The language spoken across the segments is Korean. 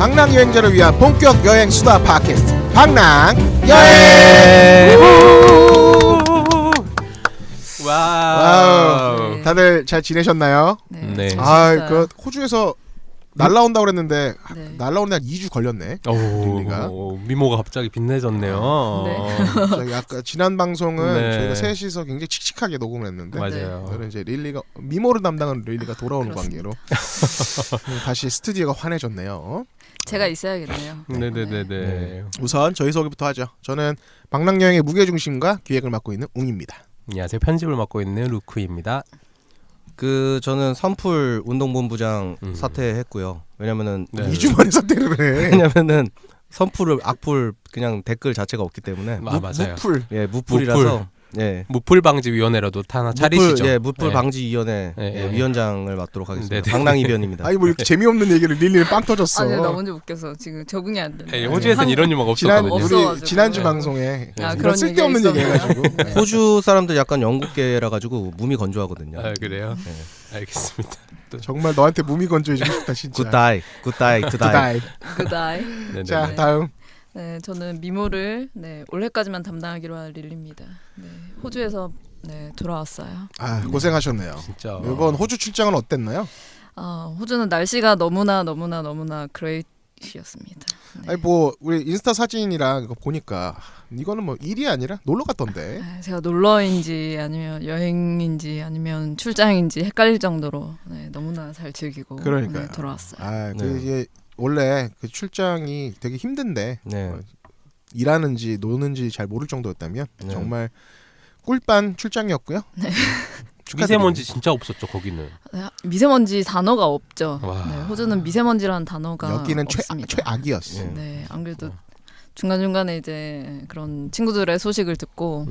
방랑 여행자를 위한 본격 여행 수다 팟캐스트 방랑 여행. 와우. 네. 다들 잘 지내셨나요? 네. 그 호주에서 날라온다고 그랬는데 네. 날라오는 날 2주 걸렸네. 오, 미모가 갑자기 빛내졌네요. 네. 저희 아까 지난 방송은 네. 저희가 셋이서 굉장히 칙칙하게 녹음을 했는데 맞아요. 오늘은 이제 릴리가 미모를 담당하는 릴리가 돌아오는 그렇습니다. 관계로 다시 스튜디오가 환해졌네요. 제가 있어야겠네요. 네네네네. 우선 저희 소개부터 하죠. 저는 방랑여행의 무게중심과 기획을 맡고 있는 웅입니다. 안녕하세요. 편집을 맡고 있는 루크입니다. 저는 선풀 운동본부장 사퇴했고요. 왜냐면은 네. 2주 만에 사퇴를 해. 왜냐면은 선풀을 악풀 그냥 댓글 자체가 없기 때문에 맞아요. 무풀. 예 무풀이라서 무풀 방지 위원회라도 하나 차리시죠. 무풀 네. 방지 위원회 네. 위원장을 맡도록 하겠습니다. 네네. 방랑이변입니다. 아니 뭐 이렇게 재미없는 얘기를 릴리는 빵 터졌어. 아니 나 먼저 웃겨서 지금 적응이 안 되네. 네, 호주에서는 이런 유머가 지난 없었거든요. 없어. 우리 지난주 네. 방송에 아, 이런 그런 쓸데없는 얘기가 얘기 해가지고 네. 호주 사람들 약간 영국계라 가지고 몸이 건조하거든요. 아, 그래요? 네. 알겠습니다. 정말 너한테 몸이 건조해지고 싶다 진짜. 굿다이 굿다이 굿다이. 그다이. 네네. 자 네. 다음. 네, 저는 미모를 올해까지만 담당하기로 한 릴리입니다. 네, 호주에서 돌아왔어요. 아 고생하셨네요. 진짜. 이번 호주 출장은 어땠나요? 호주는 날씨가 너무나 그레이시였습니다. 네. 아니 뭐 우리 인스타 사진이랑 이거 보니까 이거는 뭐 일이 아니라 놀러 갔던데. 제가 놀러인지 아니면 여행인지 아니면 출장인지 헷갈릴 정도로 너무나 잘 즐기고 그러니까요. 돌아왔어요. 그 네. 이게 원래 그 출장이 되게 힘든데 네. 일하는지 노는지 잘 모를 정도였다면 네. 정말 꿀반 출장이었고요. 미세먼지 진짜 없었죠 거기는. 미세먼지 단어가 없죠. 와. 네, 호주는 미세먼지라는 단어가 여기는 없습니다. 최악이었어. 네. 네, 안 그래도 중간중간에 이제 그런 친구들의 소식을 듣고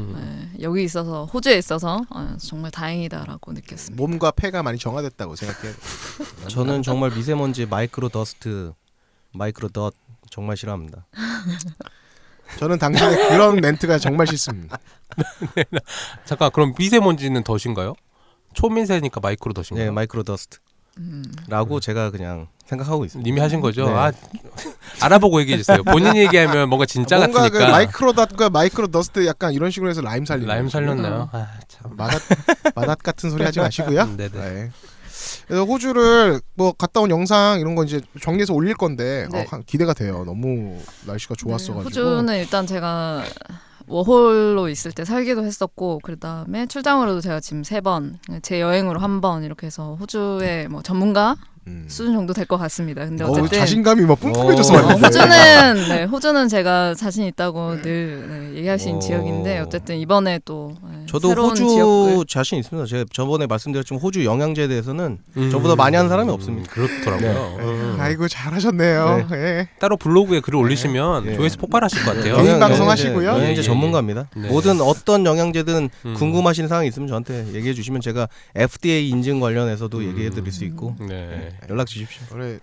여기 있어서 호주에 있어서 정말 다행이다라고 느꼈습니다. 몸과 폐가 많이 정화됐다고 생각해. 저는 정말 미세먼지 마이크로 덧 정말 싫어합니다. 저는 당신의 그런 멘트가 정말 싫습니다. 잠깐 그럼 미세먼지는 덫인가요? 초미세니까 마이크로 덫인가요? 네, 마이크로 더스트라고 제가 그냥 생각하고 있습니다. 님이 하신 거죠? 네. 아, 알아보고 얘기해 주세요. 본인이 얘기하면 뭔가 진짜 뭔가 그 같으니까. 마이크로 닷과 마이크로 더스트 약간 이런 식으로 해서 라임 살리는 라임 거죠. 살렸나요? 아, 참. 마닷 같은 소리 하지 마시고요. 네네. 네. 그래서 호주를 뭐 갔다 온 영상 이런 거 이제 정리해서 올릴 건데 네. 기대가 돼요. 너무 날씨가 좋았어가지고. 호주는 일단 제가 워홀로 있을 때 살기도 했었고 그다음에 출장으로도 제가 지금 3번, 제 여행으로 1번 이렇게 해서 호주의 뭐 전문가 수준 정도 될 것 같습니다. 근데 어쨌든 자신감이 막 뿜뿜해져서 오. 왔는데. 호주는 제가 자신 있다고 늘 얘기할 수 있는 오. 지역인데 어쨌든 이번에 또 저도 새로운 호주 지역을 자신 있습니다. 제가 저번에 말씀드렸지만 호주 영양제에 대해서는 저보다 많이 하는 사람이 없습니다. 그렇더라고요. 아이고 잘하셨네요. 예. 따로 블로그에 글을 올리시면 네. 조회수 폭발하실 것 같아요. 개인 영양- 방송 영양제- 하시고요. 영양제 예, 예. 전문가입니다. 네. 모든 어떤 영양제든 궁금하신 음. 사항이 있으면 저한테 얘기해 주시면 제가 FDA 인증 관련해서도 얘기해 드릴 수 있고 네. 연락 주십시오. 원래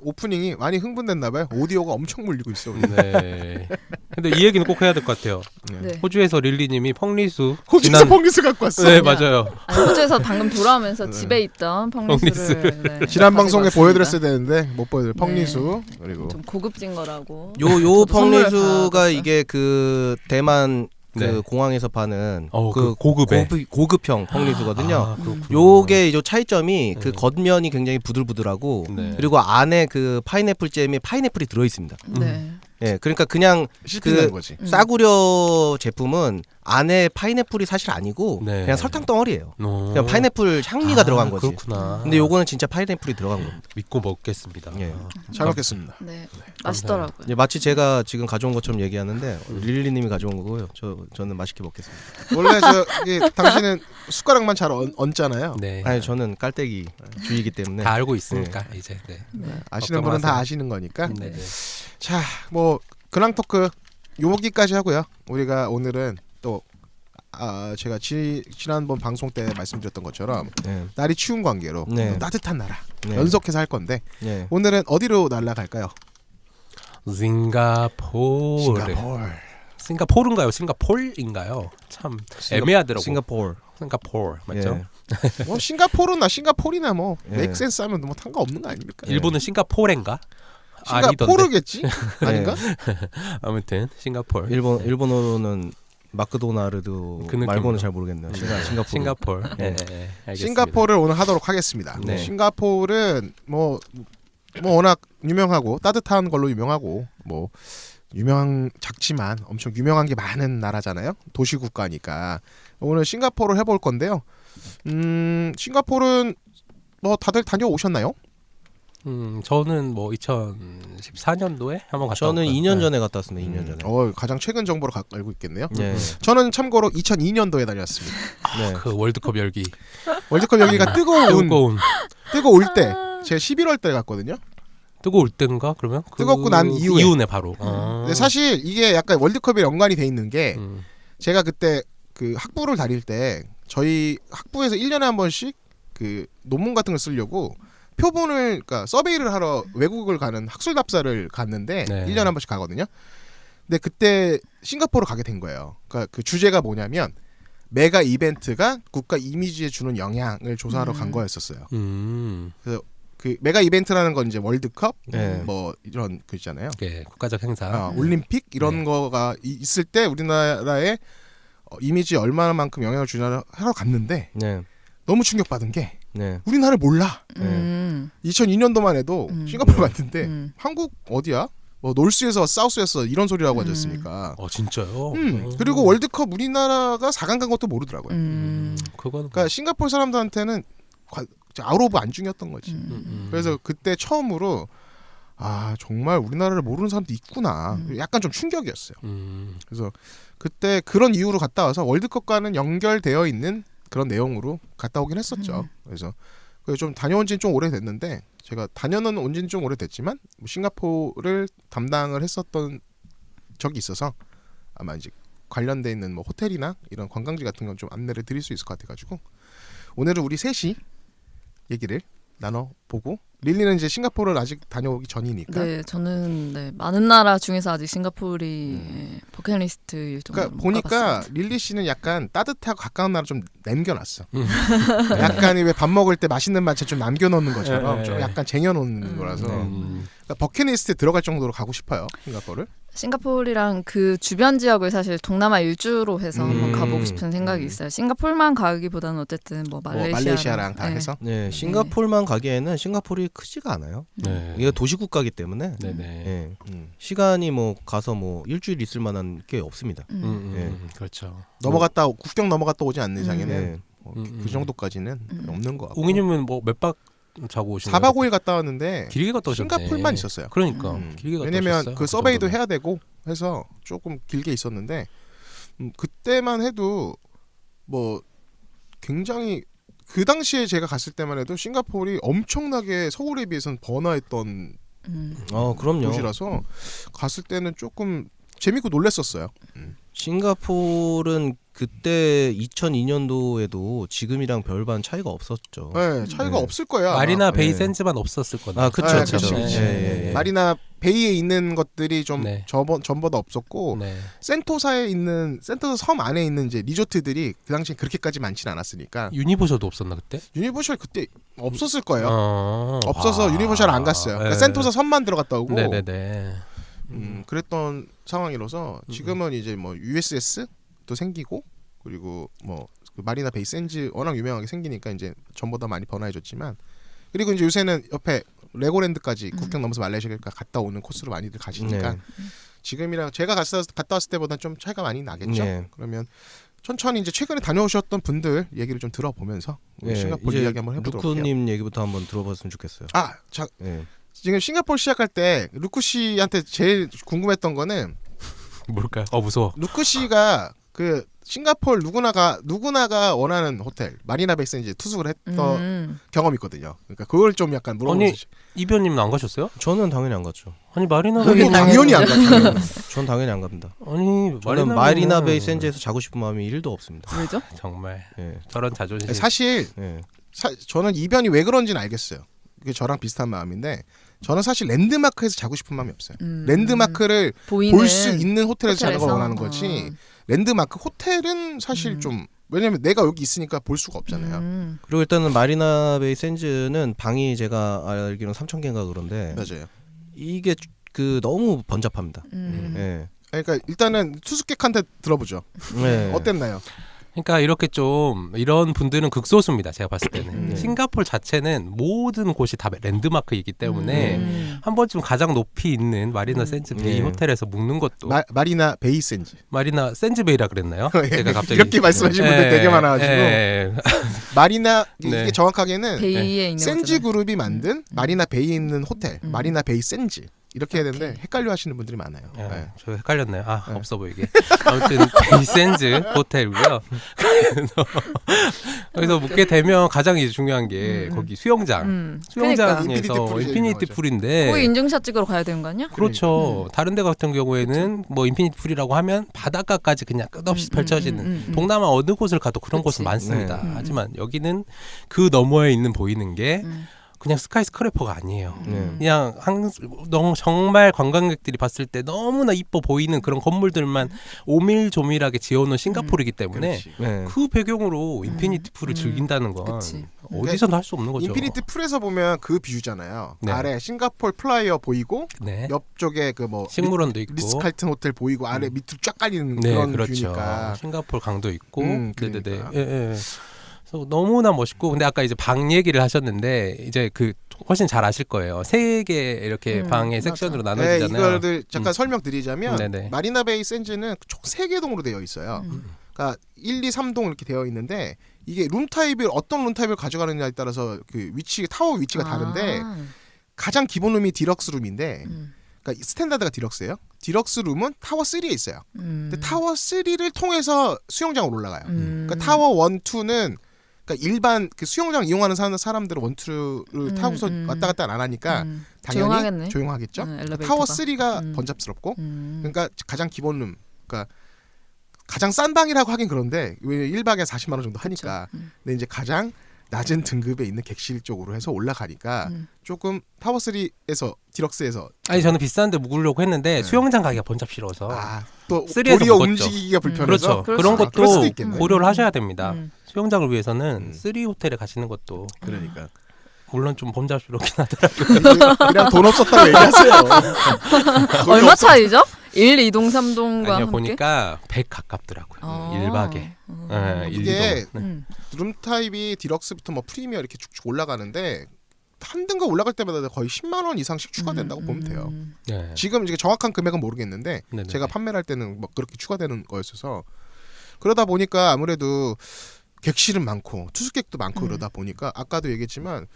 오프닝이 많이 흥분됐나봐요. 오디오가 엄청 물리고 있어. 네. 근데 이 얘기는 꼭 해야 될 것 같아요. 네. 호주에서 릴리님이 펑리수 호주에서 펑리스 갖고 왔어. 네 맞아요. 호주에서 방금 돌아오면서 집에 있던 펑리스를 지난 가지고 방송에 왔습니다. 보여드렸어야 되는데 못 보여드려. 펑리수 그리고 좀 고급진 거라고. 요 저도 선물을 펑리수가 받았어요. 이게 그 대만 그 네. 공항에서 파는 그 고급의 고급형 펑리수거든요. 아, 그렇구나. 요게 요 차이점이 그 네. 겉면이 굉장히 부들부들하고 네. 그리고 안에 그 파인애플 잼에 파인애플이 들어 있습니다. 네. 예, 그러니까 그냥 씹히는 거지. 싸구려 제품은 안에 파인애플이 사실 아니고 네. 그냥 설탕 덩어리예요. 어. 그냥 파인애플 향미가 들어간 거지. 그렇구나. 근데 요거는 진짜 파인애플이 들어간 겁니다. 믿고 먹겠습니다. 예. 잘 먹겠습니다. 네. 맛있더라고요. 예, 마치 제가 지금 가져온 것처럼 얘기하는데 릴리님이 가져온 거고요. 저는 맛있게 먹겠습니다. 원래 당신은 숟가락만 잘 얹잖아요. 네. 아니 저는 깔때기 주의이기 때문에 다 알고 있으니까 이제. 네. 아시는 분은 다 아시는 거니까. 네. 네. 자, 뭐 근황 토크 요기까지 하고요. 우리가 오늘은 또 제가 지난번 방송 때 말씀드렸던 것처럼 네. 날이 추운 관계로 네. 따뜻한 나라 네. 연속해서 할 건데 네. 오늘은 어디로 날아갈까요? 싱가포르. 싱가포르인가요? 싱가폴인가요? 참 애매하더라고. 싱가포르 맞죠? 예. 뭐 싱가포르나 싱가폴이나 뭐 예. 맥센스 하면 뭐 상관없는 거 아닙니까? 일본은 싱가포레인가? 싱가포르겠지? 아닌가? 아무튼 싱가폴. 일본어로는 마크도나르드 그 느낌으로. 말고는 잘 모르겠네요. 싱가포르. 싱가폴. 네. 네. 알겠습니다. 싱가포르를 오늘 하도록 하겠습니다. 네. 싱가포르는 뭐 워낙 유명하고 따뜻한 걸로 유명하고 뭐 작지만 엄청 유명한 게 많은 나라잖아요. 도시 국가니까 오늘 싱가포르를 해볼 건데요. 싱가포르는 뭐 다들 다녀오셨나요? 저는 뭐 2014년도에 한번 갔다 저는 왔고요. 2년 네. 전에 갔다 왔습니다. 2년 전에. 가장 최근 정보로 알고 있겠네요. 네. 저는 참고로 2002년도에 다녔습니다. 네. 그 월드컵 열기. 월드컵 여기가 뜨거울 때 아. 제가 11월 때 갔거든요. 뜨거울 때인가 그러면? 뜨겁고 난 이후에. 이후네 바로. 아. 근데 사실 이게 약간 월드컵에 연관이 돼 있는 게 제가 그때 그 학부를 다닐 때 저희 학부에서 1년에 한 번씩 그 논문 같은 걸 쓰려고 표본을 그러니까 서베이를 하러 외국을 가는 학술답사를 갔는데 네. 1년에 한 번씩 가거든요. 근데 그때 싱가포르 가게 된 거예요. 그러니까 그 주제가 뭐냐면 메가 이벤트가 국가 이미지에 주는 영향을 조사하러 간 거였었어요. 그 메가 이벤트라는 건 이제 월드컵 네. 뭐 이런 그 있잖아요. 예, 국가적 행사. 올림픽 이런 네. 거가 있을 때 우리나라의 이미지에 얼마만큼 영향을 주냐를 하러 갔는데 네. 너무 충격받은 게 네. 우리나라를 몰라. 2002년도만 해도 싱가포르 갔는데 한국 어디야? 뭐 놀스에서 사우스에서 이런 소리라고 하셨으니까. 진짜요? 그리고 월드컵 우리나라가 4강 간 것도 모르더라고요. 그건 그러니까 싱가포르 사람들한테는 아웃 오브 안중이었던 거지. 그래서 그때 처음으로 아 정말 우리나라를 모르는 사람도 있구나. 약간 좀 충격이었어요. 그래서 그때 그런 이유로 갔다 와서 월드컵과는 연결되어 있는 그런 내용으로 갔다 오긴 했었죠. 그래서 좀 다녀온 지는 좀 오래됐는데 제가 다녀는 온 지는 좀 오래됐지만 싱가포르를 담당을 했었던 적이 있어서 아마 이제 관련돼 있는 뭐 호텔이나 이런 관광지 같은 건 좀 안내를 드릴 수 있을 것 같아가지고 오늘은 우리 셋이 얘기를 나눠보고 릴리는 이제 싱가포르를 아직 다녀오기 전이니까 네, 저는 많은 나라 중에서 아직 싱가포르이 버킷리스트일 정도로 그러니까 못 보니까 가봤습니다. 릴리 씨는 약간 따뜻하고 가까운 나라 좀 남겨놨어. 약간 왜 밥 먹을 때 맛있는 반찬 좀 남겨놓는 것처럼 좀 약간 쟁여놓는 거라서 그러니까 버킷리스트에 들어갈 정도로 가고 싶어요. 싱가포르를. 싱가포르랑 그 주변 지역을 사실 동남아 일주로 해서 한번 가보고 싶은 생각이 있어요. 싱가포르만 가기보다는 어쨌든 뭐 말레이시아랑 다 네. 해서 네. 싱가포르만 가기에는 싱가포르이 크지가 않아요. 네. 이게 도시 국가이기 때문에 네네. 네. 시간이 뭐 가서 뭐 일주일 있을 만한 게 없습니다. 네. 그렇죠. 넘어갔다 국경 넘어갔다 오지 않는 이상에는 네. 그 정도까지는 없는 것 같고. 옹이님은 뭐 몇 박 자고 오신 4박 5일 갔다 왔는데 길게 갔다 오셨네. 싱가포르만 있었어요. 그러니까 길게 갔다 왜냐면 오셨어요. 그 서베이도 해야 되고 해서 조금 길게 있었는데 그때만 해도 뭐 굉장히 그 당시에 제가 갔을 때만 해도 싱가포르이 엄청나게 서울에 비해서는 번화했던 그럼요. 도시라서 갔을 때는 조금 재밌고 놀랬었어요. 싱가포르는 그때 2002년도에도 지금이랑 별반 차이가 없었죠. 네, 차이가 없을 거야. 마리나 아마. 베이 네. 샌즈만 없었을 거다. 아, 그쵸, 네, 그쵸. 그치, 그치. 예. 마리나 베이에 있는 것들이 좀 네. 전보다 없었고 네. 센토사 섬 안에 있는 이제 리조트들이 그 당시에 그렇게까지 많지는 않았으니까 유니버셜도 없었나 그때? 유니버셜 그때 없었을 거예요. 어. 없어서 유니버셜 안 갔어요. 그러니까 네. 센토사 섬만 들어갔다 오고 네네네. 그랬던 상황이라서 지금은 이제 뭐 USS도 생기고 그리고 뭐그 마리나 베이 샌즈 워낙 유명하게 생기니까 이제 전보다 많이 번화해졌지만 그리고 이제 요새는 옆에 레고랜드까지 국경 넘어서 말레이시아까지 갔다 오는 코스로 많이들 가시니까 네. 지금이랑 제가 갔다 왔을 때보다 좀 차이가 많이 나겠죠. 네. 그러면 천천히 이제 최근에 다녀오셨던 분들 얘기를 좀 들어보면서 우리 네, 싱가포르 이제 이야기 한번 해보도록 해요. 루쿠님 얘기부터 한번 들어봤으면 좋겠어요. 자 네. 지금 싱가포르 시작할 때 루쿠 씨한테 제일 궁금했던 거는 뭘까요? 무서워. 루쿠 씨가 그 싱가포르 누구나가 원하는 호텔 마리나 베이 샌즈 투숙을 했던 경험이 있거든요. 그러니까 그걸 좀 약간 물어보고 아니, 이변님은 안 가셨어요? 저는 당연히 안 갔죠. 아니 마리나 거기 베이 당연히 안 갔다. 전 당연히 안 갑니다. 아니 저는 마리나 베이 샌즈에서 자고 싶은 마음이 1도 없습니다. 왜죠? 정말 네. 저런 자존심. 사실 네. 저는 이변이 왜 그런지는 알겠어요. 그게 저랑 비슷한 마음인데 저는 사실 랜드마크에서 자고 싶은 마음이 없어요. 랜드마크를 볼 수 있는 호텔에서 자는 걸 원하는 거지. 랜드마크 호텔은 사실 좀 왜냐면 내가 여기 있으니까 볼 수가 없잖아요. 그리고 일단은 마리나 베이 샌즈는 방이 제가 알기로는 3,000개인가 그런데 맞아요. 이게 그 너무 번잡합니다. 예. 그러니까 일단은 투숙객한테 들어보죠. 네. 어땠나요? 그러니까 이렇게 좀 이런 분들은 극소수입니다. 제가 봤을 때는 싱가포르 자체는 모든 곳이 다 랜드마크이기 때문에 한 번쯤 가장 높이 있는 마리나 샌즈 베이 호텔에서 묵는 것도 마리나 베이 샌즈. 마리나 샌즈 베이라 그랬나요? 제가 갑자기 이렇게 말씀하시는 분들 되게 많아가지고 마리나 네. 이게 정확하게는 베이에 있는 샌즈 그룹이 만든 마리나 베이에 있는 호텔 마리나 베이 샌즈 이렇게 해야 되는데 헷갈려 하시는 분들이 많아요. 네. 저 헷갈렸네요. 없어 보이게. 아무튼 베이샌즈 호텔이고요. 그래서 묵게 되면 가장 이제 중요한 게 거기 수영장. 수영장에서 그러니까. 인피니티 풀인데 거기 인증샷 찍으러 가야 되는 거 아니야? 그렇죠. 다른 데 같은 경우에는 뭐 인피니티 풀이라고 하면 바닷가까지 그냥 끝없이 펼쳐지는 동남아 어느 곳을 가도 그런 곳은 많습니다. 하지만 여기는 그 너머에 있는 보이는 게 그냥 스카이스크래퍼가 아니에요. 그냥 정말 관광객들이 봤을 때 너무나 이뻐 보이는 그런 건물들만 오밀조밀하게 지어놓은 싱가포르이기 때문에 네. 그 배경으로 인피니티 풀을 즐긴다는 건 그치. 어디서도 할 수 없는 거죠. 인피니티 풀에서 보면 그 뷰잖아요. 네. 아래 싱가포르 플라이어 보이고 네. 옆쪽에 그 뭐 식물원도 있고 리스칼튼 호텔 보이고 아래 밑으로 쫙 깔리는 네, 그런 그렇죠. 뷰니까. 싱가포르 강도 있고 그러니까. 네네네. 예. 그래서 너무나 멋있고 근데 아까 이제 방 얘기를 하셨는데 이제 그 훨씬 잘 아실 거예요. 3개 이렇게 방의 섹션으로 네, 나눠지잖아요. 이거를 잠깐 설명드리자면 네네. 마리나 베이 샌즈는 총 3개 동으로 되어 있어요. 그러니까 1, 2, 3동 이렇게 되어 있는데 이게 룸 타입을 어떤 룸 타입을 가져가느냐에 따라서 그 위치 타워 위치가 다른데 가장 기본 룸이 디럭스 룸인데 그러니까 스탠다드가 디럭스예요. 디럭스 룸은 타워 3에 있어요. 근데 타워 3를 통해서 수영장으로 올라가요. 그러니까 타워 1, 2는 그러니까 일반 그 수영장 이용하는 사람들은 1, 2를 타고서 왔다 갔다 안 하니까 당연히 조용하겠네. 조용하겠죠. 엘리베이터가. 타워 3가 번잡스럽고 그러니까 가장 기본 룸 그러니까 가장 싼 방이라고 하긴 그런데 왜 1박에 40만 원 정도 하니까 근데 이제 가장 낮은 등급에 있는 객실 쪽으로 해서 올라가니까 조금 타워 3에서 디럭스에서 아니 저는 비싼데 묵으려고 했는데 수영장 가기가 번잡 싫어서 또 3에서 도리어 묵었죠. 움직이기가 불편해서 그렇죠. 그런 그럴 수도 것도 있겠네. 고려를 하셔야 됩니다. 수영장을 위해서는 3 호텔에 가시는 것도 그러니까 물론 좀 번잡스럽긴 하더라고요. 그냥 돈 없었다고 얘기하세요. 얼마 차이죠? 1, 2동, 3동과 아니요 함께? 보니까 100 가깝더라고요. 1박에. 네, 이게 1동. 네. 룸 타입이 디럭스부터 뭐 프리미어 이렇게 쭉쭉 올라가는데 한 등급 올라갈 때마다 거의 10만 원 이상씩 추가된다고 보면 돼요. 네. 지금 이제 정확한 금액은 모르겠는데 네네. 제가 판매를 할 때는 뭐 그렇게 추가되는 거였어서 그러다 보니까 아무래도 객실은 많고 투숙객도 많고 그러다 보니까 아까도 얘기했지만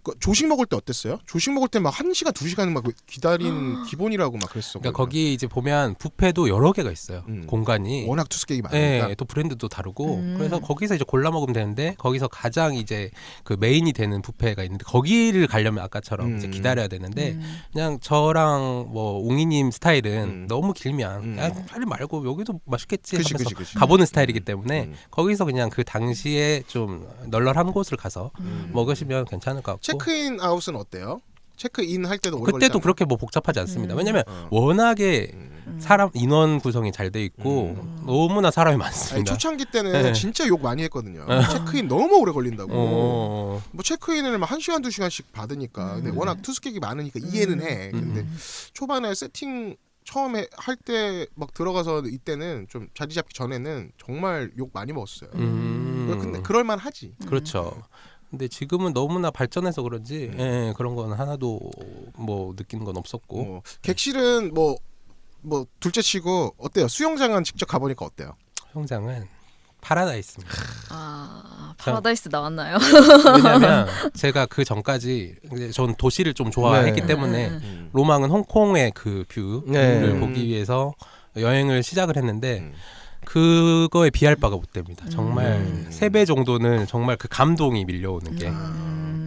그 조식 먹을 때 어땠어요? 조식 먹을 때 막 1시간 2시간 막 기다린 기본이라고 막 그랬어. 그러니까 거기 이제 보면 뷔페도 여러 개가 있어요. 공간이. 워낙 투숙객이 많으니까. 네, 또 브랜드도 다르고 그래서 거기서 이제 골라 먹으면 되는데 거기서 가장 이제 그 메인이 되는 뷔페가 있는데 거기를 가려면 아까처럼 이제 기다려야 되는데 그냥 저랑 뭐 웅이님 스타일은 너무 길면 야, 빨리 말고 여기도 맛있겠지 그치, 하면서 그치. 가보는 스타일이기 때문에 거기서 그냥 그 당시에 좀 널널한 곳을 가서 먹으시면 괜찮을 것 같고 체크인 아웃은 어때요? 체크인 할 때도 오래 걸리지 그때도 않아요? 그렇게 뭐 복잡하지 않습니다. 왜냐면 워낙에 사람 인원 구성이 잘 돼 있고 너무나 사람이 아니, 많습니다. 초창기 때는 네. 진짜 욕 많이 했거든요. 체크인 너무 오래 걸린다고. 어. 뭐 체크인을 막 1시간 2시간씩 받으니까 근데 워낙 투숙객이 많으니까 이해는 해. 근데 초반에 세팅 처음에 할 때 막 들어가서 이때는 좀 자리 잡기 전에는 정말 욕 많이 먹었어요. 근데 그럴만 하지. 그렇죠. 근데 지금은 너무나 발전해서 그런지 예, 그런 건 하나도 뭐 느끼는 건 없었고 객실은 뭐 둘째치고 어때요? 수영장은 직접 가보니까 어때요? 수영장은 파라다이스입니다. 파라다이스 나왔나요? 왜냐하면 제가 그 전까지 전 도시를 좀 좋아했기 네. 때문에 로망은 홍콩의 그 뷰를 네. 보기 위해서 여행을 시작을 했는데 그거에 비할 바가 못 됩니다. 정말 3배 정도는 정말 그 감동이 밀려오는 게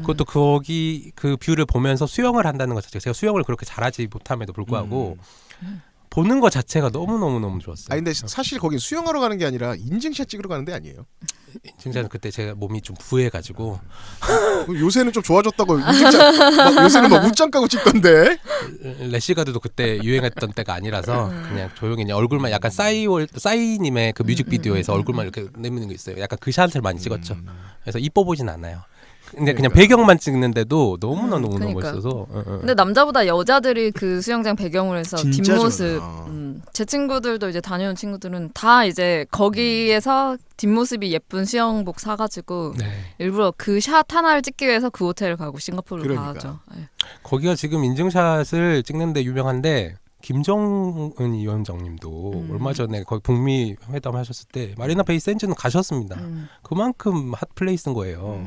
그것도 거기 그 뷰를 보면서 수영을 한다는 것 자체가 제가 수영을 그렇게 잘하지 못함에도 불구하고 보는 것 자체가 너무너무 좋았어요. 아니 근데 사실 거긴 수영하러 가는 게 아니라 인증샷 찍으러 가는 데 아니에요? 진짜 그때 제가 몸이 좀 부해가지고 요새는 좀 좋아졌다고 인증샷 막 요새는 막 웃장 까고 찍던데. 래시가드도 그때 유행했던 때가 아니라서 그냥 조용히 그냥 얼굴만 약간 싸이님의 그 뮤직비디오에서 얼굴만 이렇게 내미는 게 있어요. 약간 그 샷을 많이 찍었죠. 그래서 이뻐 보진 않아요. 근데 그냥 그러니까. 배경만 찍는데도 너무나 너무 그러니까. 멋있어서. 근데 남자보다 여자들이 그 수영장 배경으로 해서 진짜 뒷모습 좋아. 제 친구들도 이제 다녀온 친구들은 다 이제 거기에서 뒷모습이 예쁜 수영복 사가지고 네. 일부러 그 샷 하나를 찍기 위해서 그 호텔을 가고 싱가포르를 그러니까. 가죠. 네. 거기가 지금 인증샷을 찍는데 유명한데 김정은 위원장님도 얼마 전에 거기 북미 회담 하셨을 때 마리나 베이 샌즈는 가셨습니다. 그만큼 핫 플레이스인 거예요.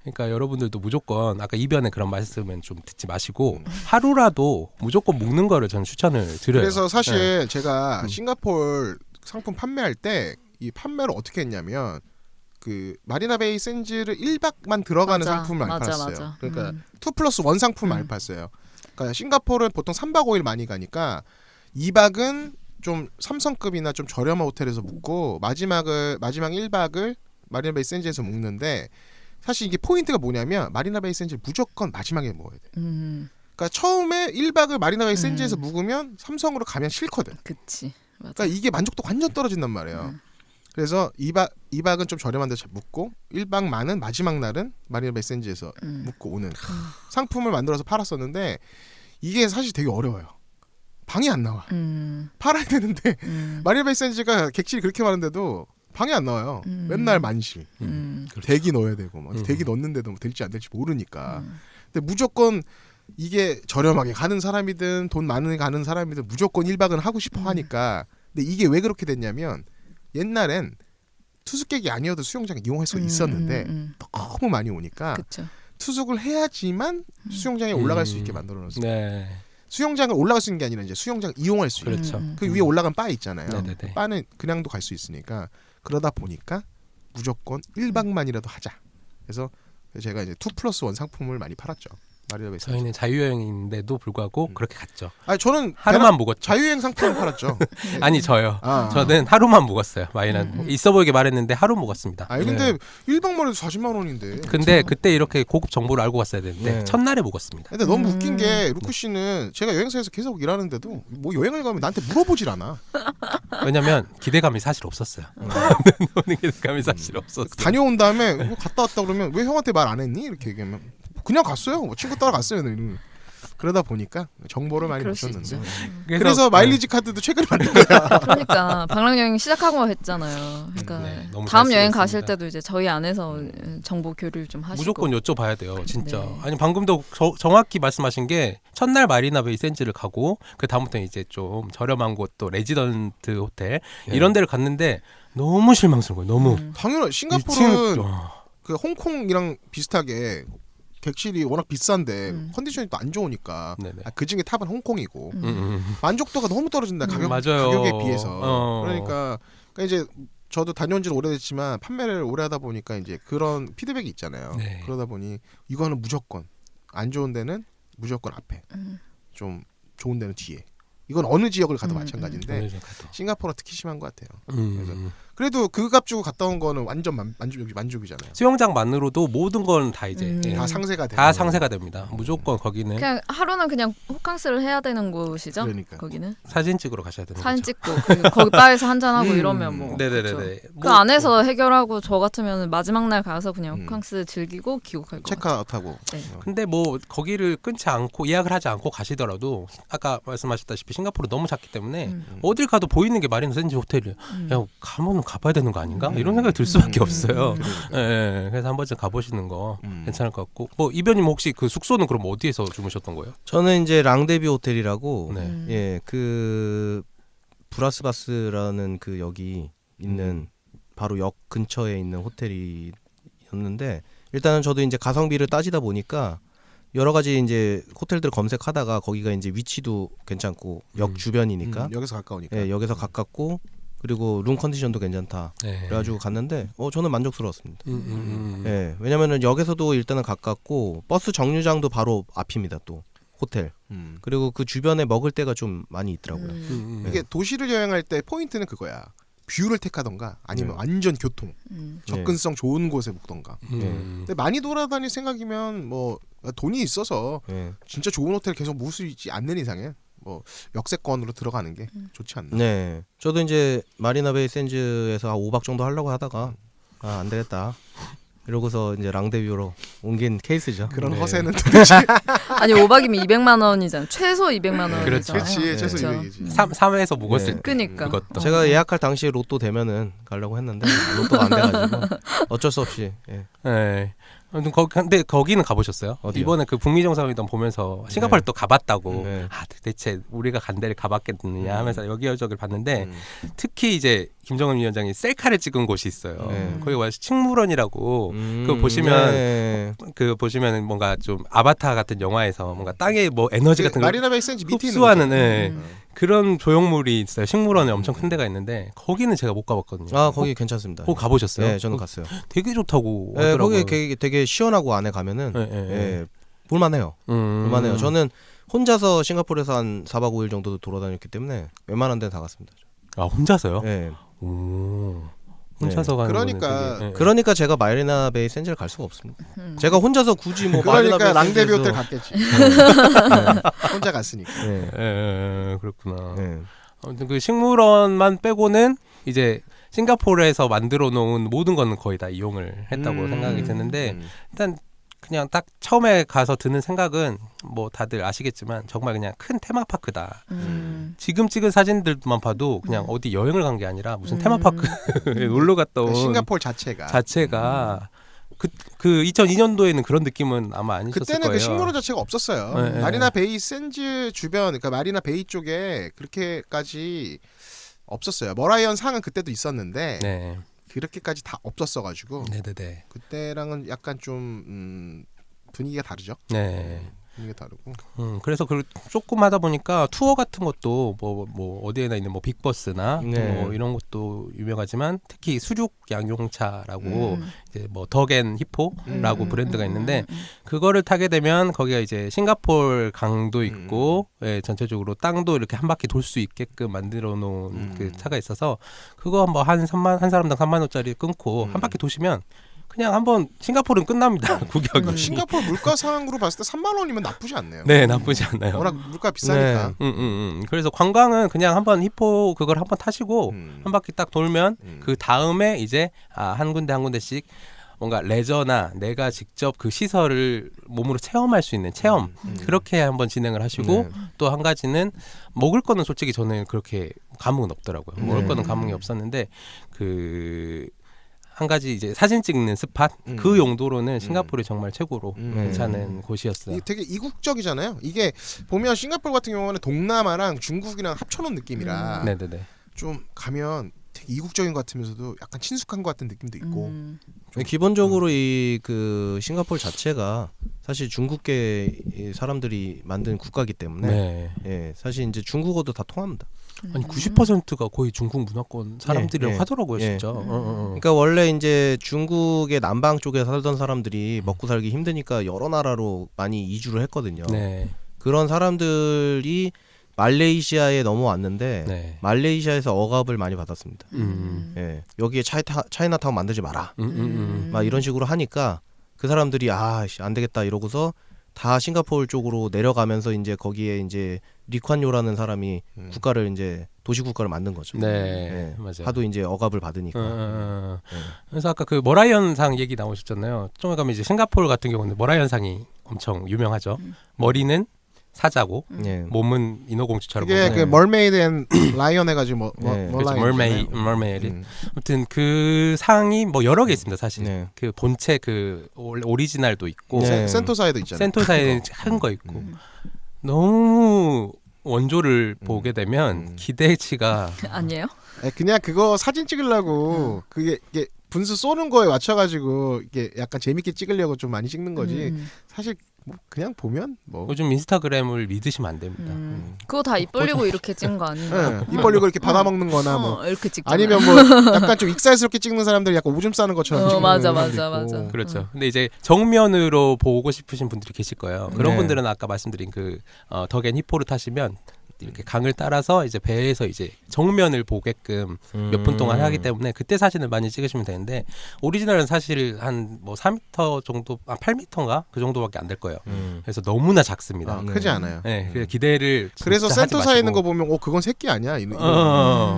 그러니까 여러분들도 무조건 아까 이변에 그런 말씀은 좀 듣지 마시고 하루라도 무조건 묵는 거를 저는 추천을 드려요. 그래서 사실 네. 제가 싱가포르 상품 판매할 때 이 판매를 어떻게 했냐면 그 마리나 베이 샌즈를 1박만 들어가는 맞아. 상품을 많이 맞아, 팔았어요. 맞아. 그러니까 2+1 상품을 많이 팔았어요. 그러니까 싱가포르는 보통 3박 5일 많이 가니까 2박은 좀 삼성급이나 좀 저렴한 호텔에서 묵고 마지막 1박을 마리나 베이 샌즈에서 묵는데 사실 이게 포인트가 뭐냐면 마리나 베이 샌즈 무조건 마지막에 먹어야 돼. 그러니까 처음에 1박을 마리나 베이 샌즈에서 묵으면 삼성으로 가면 싫거든. 그치. 맞아. 그러니까 이게 만족도 완전 떨어진단 말이에요. 그래서 2박은 좀 저렴한 데서 묵고 1박만은 마지막 날은 마리나 베이 샌즈에서 묵고 오는 상품을 만들어서 팔았었는데 이게 사실 되게 어려워요. 방이 안 나와. 팔아야 되는데 마리나 베이 샌즈가 객실이 그렇게 많은데도 방이 안 나와요. 맨날 만실. 대기 넣어야 되고 막 대기 넣는데도 뭐 될지 안 될지 모르니까. 근데 무조건 이게 저렴하게 가는 사람이든 돈 많은 가는 사람이든 무조건 1박은 하고 싶어 하니까. 근데 이게 왜 그렇게 됐냐면 옛날엔 투숙객이 아니어도 수영장 이용할 수 있었는데 너무 많이 오니까 그쵸. 투숙을 해야지만 수영장에 올라갈 수 있게 만들어놨어요. 네. 수영장을 올라갈 수 있는 게 아니라 이제 수영장 이용할 수 있는. 그렇죠. 그 위에 올라간 바 있잖아요. 네네네. 바는 그냥도 갈 수 있으니까 그러다 보니까 무조건 1박만이라도 하자. 그래서 제가 이제 2+1 상품을 많이 팔았죠. 마리나 베이 샌즈. 저희는 자유여행인데도 불구하고 그렇게 갔죠. 아니 저는 하루만 묵었죠. 자유여행 상품을 팔았죠. 아니 저요. 아. 저는 하루만 묵었어요. 마이나 있어 보이게 말했는데 하루 묵었습니다. 아니 근데 1박만 해도 40만 원인데. 근데 그때 이렇게 고급 정보를 알고 갔어야 되는데 네. 첫날에 묵었습니다. 근데 너무 웃긴 게 루크 씨는 제가 여행사에서 계속 일하는데도 뭐 여행을 가면 나한테 물어보질 않아. 왜냐면 기대감이 사실 없었어요. 오는 기대감이 사실 없었어요. 다녀온 다음에 뭐 갔다 왔다 그러면 왜 형한테 말 안 했니? 이렇게 얘기하면 그냥 갔어요. 뭐 친구 따라갔어요. 이러면. 그러다 보니까 정보를 많이 그럴 수 보셨는데. 있죠. 그래서 마일리지 카드도 최근에 만든 거야. 그러니까 방랑 여행 시작하고 했잖아요. 그러니까 네, 너무 다음 잘 여행 쓰고 가실 있습니다. 때도 이제 저희 안에서 정보 교류를 좀 하시고 무조건 여쭤봐야 돼요, 진짜. 네. 아니 방금도 정확히 말씀하신 게 첫날 마리나 베이 샌즈를 가고 그 다음부터는 이제 좀 저렴한 곳 또 레지던트 호텔 이런 데를 갔는데 너무 실망스러운 거예요. 너무. 당연히 싱가포르는 그 홍콩이랑 비슷하게 객실이 워낙 비싼데 컨디션이 또 안 좋으니까 네네. 그 중에 탑은 홍콩이고 만족도가 너무 떨어진다 맞아요. 가격에 비해서. 그러니까 이제 저도 다녀온 지는 오래됐지만 판매를 오래 하다 보니까 이제 그런 피드백이 있잖아요. 네. 그러다 보니 이거는 무조건 안 좋은 데는 무조건 앞에 좀 좋은 데는 뒤에. 이건 어느 지역을 가도 마찬가지인데 싱가포르는 특히 심한 것 같아요. 그래도 그 값 주고 갔다 온 거는 완전 만족이잖아요. 수영장만으로도 모든 건 다 이제 예, 다 상세가 돼요. 다 상세가 됩니다. 무조건 거기는 그냥 하루는 그냥 호캉스를 해야 되는 곳이죠. 그러니까. 거기는 사진 찍으러 가셔야 되는 사진 거죠. 찍고 거기 바에서 한잔 하고 이러면 뭐 네네네네. 그렇죠. 그 뭐, 안에서 해결하고 저 같으면 마지막 날 가서 그냥 호캉스 즐기고 귀국할 거 같아요. 체크아웃하고. 네. 근데 뭐 거기를 끊지 않고 예약을 하지 않고 가시더라도 아까 말씀하셨다시피 싱가포르 너무 작기 때문에 어딜 가도 보이는 게 마리나 샌즈 호텔이에요. 야 가면은 가봐야 되는 거 아닌가? 이런 생각이 들 수밖에 없어요. 그러니까. 예, 그래서 한 번쯤 가보시는 거 괜찮을 것 같고. 뭐 이변님 혹시 그 숙소는 그럼 어디에서 주무셨던 거예요? 저는 이제 랑데비 호텔이라고 네. 예, 그 브라스바스라는 그 역이 있는 바로 역 근처에 있는 호텔이었는데 일단은 저도 이제 가성비를 따지다 보니까 여러 가지 이제 호텔들 검색하다가 거기가 이제 위치도 괜찮고 역 주변이니까 여기서 가까우니까. 예, 역에서 가깝고 그리고 룸 컨디션도 괜찮다. 네. 그래가지고 갔는데 저는 만족스러웠습니다. 음. 예, 왜냐면은 역에서도 일단은 가깝고 버스 정류장도 바로 앞입니다. 또 호텔 그리고 그 주변에 먹을 데가 좀 많이 있더라고요. 이게 도시를 여행할 때 포인트는 그거야. 뷰를 택하던가 아니면 완전 교통 접근성 좋은 곳에 묵던가. 근데 많이 돌아다닐 생각이면 뭐 돈이 있어서 예. 진짜 좋은 호텔 계속 묵을 수 있지 않는 이상에 뭐 역세권으로 들어가는 게 좋지 않나. 네, 저도 이제 마리나 베이 샌즈에서 한 5박 정도 하려고 하다가 안 되겠다. 이러고서 이제 랑데뷰로 옮긴 케이스죠. 그런 네. 허세는 도대체 아니 5박이면 200만 원이잖아. 최소 200만 원이잖아요. 그렇죠. 그렇지 최소 그렇죠. 200이지. 3회에서 묵었을 네. 때 그니까. 그것도. 제가 예약할 당시에 로또 되면은 가려고 했는데 로또가 안 돼가지고 어쩔 수 없이. 예. 네. 아무튼 근데 거기는 가보셨어요? 어디요? 이번에 그 북미 정상회담 보면서 싱가포르 네. 또 가봤다고. 네. 아 대체 우리가 간 데를 가봤겠느냐 하면서 여기저기를 봤는데 음. 특히 이제 김정은 위원장이 셀카를 찍은 곳이 있어요. 네. 거기 와서 식물원이라고 그거 보시면 네. 그 보시면은 뭔가 좀 아바타 같은 영화에서 뭔가 땅에 뭐 에너지 같은 걸 마리나 베이 샌즈 밑에 있는 흡수하는 거죠. 예. 그런 조형물이 있어요. 식물원에 엄청 큰 데가 있는데 거기는 제가 못 가봤거든요. 아 거기 괜찮습니다. 거기 가보셨어요? 네, 저는 갔어요. 되게 좋다고 네, 하더라고요. 거기 되게 시원하고 안에 가면은 예, 예, 예. 예, 볼만해요. 볼만해요. 저는 혼자서 싱가포르에서 한 4박 5일 정도 돌아다녔기 때문에 웬만한 데는 다 갔습니다. 아 혼자서요? 예. 오. 혼자서 가는 그러니까 거는 되게, 예. 그러니까 제가 마리나 베이 샌즈를 갈 수가 없습니다. 제가 혼자서 굳이 뭐 마리나 그러니까 베이 랑데뷰 호텔 샌즈에서- 갔겠지. 혼자 갔으니까. 예. 예, 그렇구나. 예. 아무튼 그 식물원만 빼고는 이제 싱가포르에서 만들어 놓은 모든 거는 거의 다 이용을 했다고 생각이 드는데 일단 그냥 딱 처음에 가서 드는 생각은 뭐 다들 아시겠지만 정말 그냥 큰 테마파크다. 지금 찍은 사진들만 봐도 그냥 어디 여행을 간 게 아니라 무슨 테마파크에 놀러 갔다 온 싱가포르 자체가. 그 2002년도에는 그런 느낌은 아마 아니셨을 그때는 거예요. 그 식물원 자체가 없었어요. 네, 네. 마리나 베이 샌즈 주변, 그러니까 마리나 베이 쪽에 그렇게까지 없었어요. 머라이언 상은 그때도 있었는데 네, 그렇게까지 다 없었어가지고 네네네. 그때랑은 약간 좀 분위기가 다르죠. 네. 분위기가 다르고. 그래서 그 조금 하다 보니까 투어 같은 것도 뭐 어디에나 있는 뭐 빅버스나 네. 뭐 이런 것도 유명하지만 특히 수륙 양용차라고 이제 뭐 덕앤 히포라고 브랜드가 있는데 그거를 타게 되면 거기가 이제 싱가포르 강도 있고 예, 전체적으로 땅도 이렇게 한 바퀴 돌 수 있게끔 만들어 놓은 그 차가 있어서 그거 뭐 한 사람당 3만 원짜리 끊고 한 바퀴 도시면 그냥 한번 싱가포르는 끝납니다. 구경이. 싱가포르 물가 상으로 봤을 때 3만 원이면 나쁘지 않네요. 네, 나쁘지 않아요. 워낙 물가 비싸니까. 그래서 관광은 그냥 한번 히포 그걸 한번 타시고 한 바퀴 딱 돌면 그 다음에 이제 한 군데씩 뭔가 레저나 내가 직접 그 시설을 몸으로 체험할 수 있는 체험 그렇게 한번 진행을 하시고 또 한 가지는 먹을 거는 솔직히 저는 그렇게 감흥은 없더라고요. 먹을 거는 감흥이 없었는데 그 한 가지 이제 사진 찍는 스팟 그 용도로는 싱가포르이 정말 최고로 괜찮은 곳이었어요. 이게 되게 이국적이잖아요. 이게 보면 싱가포르 같은 경우는 동남아랑 중국이랑 합쳐놓은 느낌이라 네네네. 좀 가면 되게 이국적인 것 같으면서도 약간 친숙한 것 같은 느낌도 있고. 기본적으로 이 그 싱가포르 자체가 사실 중국계 사람들이 만든 국가이기 때문에 네. 예, 사실 이제 중국어도 다 통합니다. 아니 90%가 거의 중국 문화권 사람들이라고 예, 하더라고요, 예. 진짜. 그러니까 원래 이제 중국의 남방 쪽에 살던 사람들이 먹고 살기 힘드니까 여러 나라로 많이 이주를 했거든요. 네. 그런 사람들이 말레이시아에 넘어왔는데 네. 말레이시아에서 억압을 많이 받았습니다. 음. 예, 여기에 차이나타운 만들지 마라. 막 이런 식으로 하니까 그 사람들이 안 되겠다 이러고서 다 싱가포르 쪽으로 내려가면서 이제 거기에 이제 리콴요라는 사람이 국가를 이제 도시 국가를 만든 거죠. 네, 예, 맞아요. 하도 이제 억압을 받으니까. 그래서 아까 그 머라이언상 얘기 나오셨잖아요. 좀 가면 이제 싱가포르 같은 경우는 머라이언상이 엄청 유명하죠. 머리는 사자고 예. 몸은 인어공주처럼. 그게 보이고. 그 멀메이드 앤 라이언 해가지고 그렇죠. 머메이드. 아무튼 그 상이 뭐 여러 개 있습니다. 사실 네. 그 본체 그 오리지널도 있고 네. 센토사에도 있잖아요. 센토사에 큰 거 있고 너무 원조를 보게 되면 기대치가 아니에요? 그냥 그거 사진 찍으려고 그게 이게 분수 쏘는 거에 맞춰가지고 이게 약간 재밌게 찍으려고 좀 많이 찍는 거지. 사실 뭐 그냥 보면 뭐 요즘 인스타그램을 믿으시면 안 됩니다. 그거 다 입 벌리고 이렇게 찍은 거 아닌가요? 입 벌리고 이렇게 받아먹는거나 뭐 이렇게 찍잖아요. 아니면 뭐 약간 좀 익살스럽게 찍는 사람들이 약간 오줌 싸는 것처럼 찍는 맞아, 사람도 맞아. 있고. 그렇죠. 근데 이제 정면으로 보고 싶으신 분들이 계실 거예요. 그런 네. 분들은 아까 말씀드린 그 덕앤 히포를 타시면 이렇게 강을 따라서 이제 배에서 이제 정면을 보게끔 몇 분 동안 하기 때문에 그때 사진을 많이 찍으시면 되는데 오리지널은 사실 한 뭐 4m 정도, 8m인가 그 정도밖에 안 될 거예요. 그래서 너무나 작습니다. 크지 않아요. 네, 그 기대를 그래서 진짜 하지 센토사에 있는 거 마시고. 보면 그건 새끼 아니야?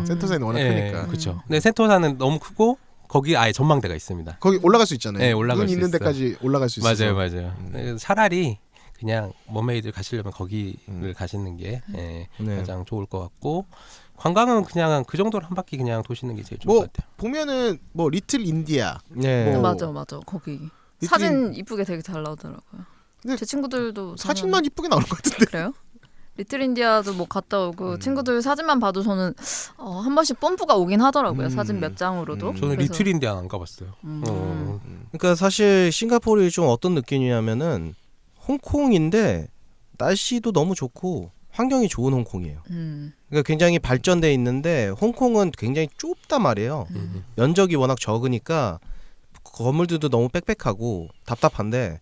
센토사에는 워낙 네, 크니까. 그렇죠. 근데 센토사는 너무 크고 거기 아예 전망대가 있습니다. 거기 올라갈 수 있잖아요. 네, 올라갈 눈 수 있는 있어요. 데까지 올라갈 수 있어서. 맞아요. 차라리 그냥 머메이드 가시려면 거기를 가시는 게 네. 가장 좋을 것 같고 관광은 그냥 그 정도로 한 바퀴 그냥 도시는 게 제일 좋을 뭐 것 같아요. 보면은 뭐 리틀 인디아. 네. 뭐 맞아. 거기 리틀 사진 이쁘게 되게 잘 나오더라고요. 근데 제 친구들도 사진만 이쁘게 나오는 것 같은데. 그래요? 리틀 인디아도 뭐 갔다 오고 친구들 사진만 봐도 저는 한 번씩 뽐뿌가 오긴 하더라고요. 사진 몇 장으로도. 저는 그래서- 리틀 인디아 안 가봤어요. 그러니까 사실 싱가포르이 좀 어떤 느낌이냐면은 홍콩인데 날씨도 너무 좋고 환경이 좋은 홍콩이에요. 그러니까 굉장히 발전돼 있는데 홍콩은 굉장히 좁단 말이에요. 면적이 워낙 적으니까 건물들도 너무 빽빽하고 답답한데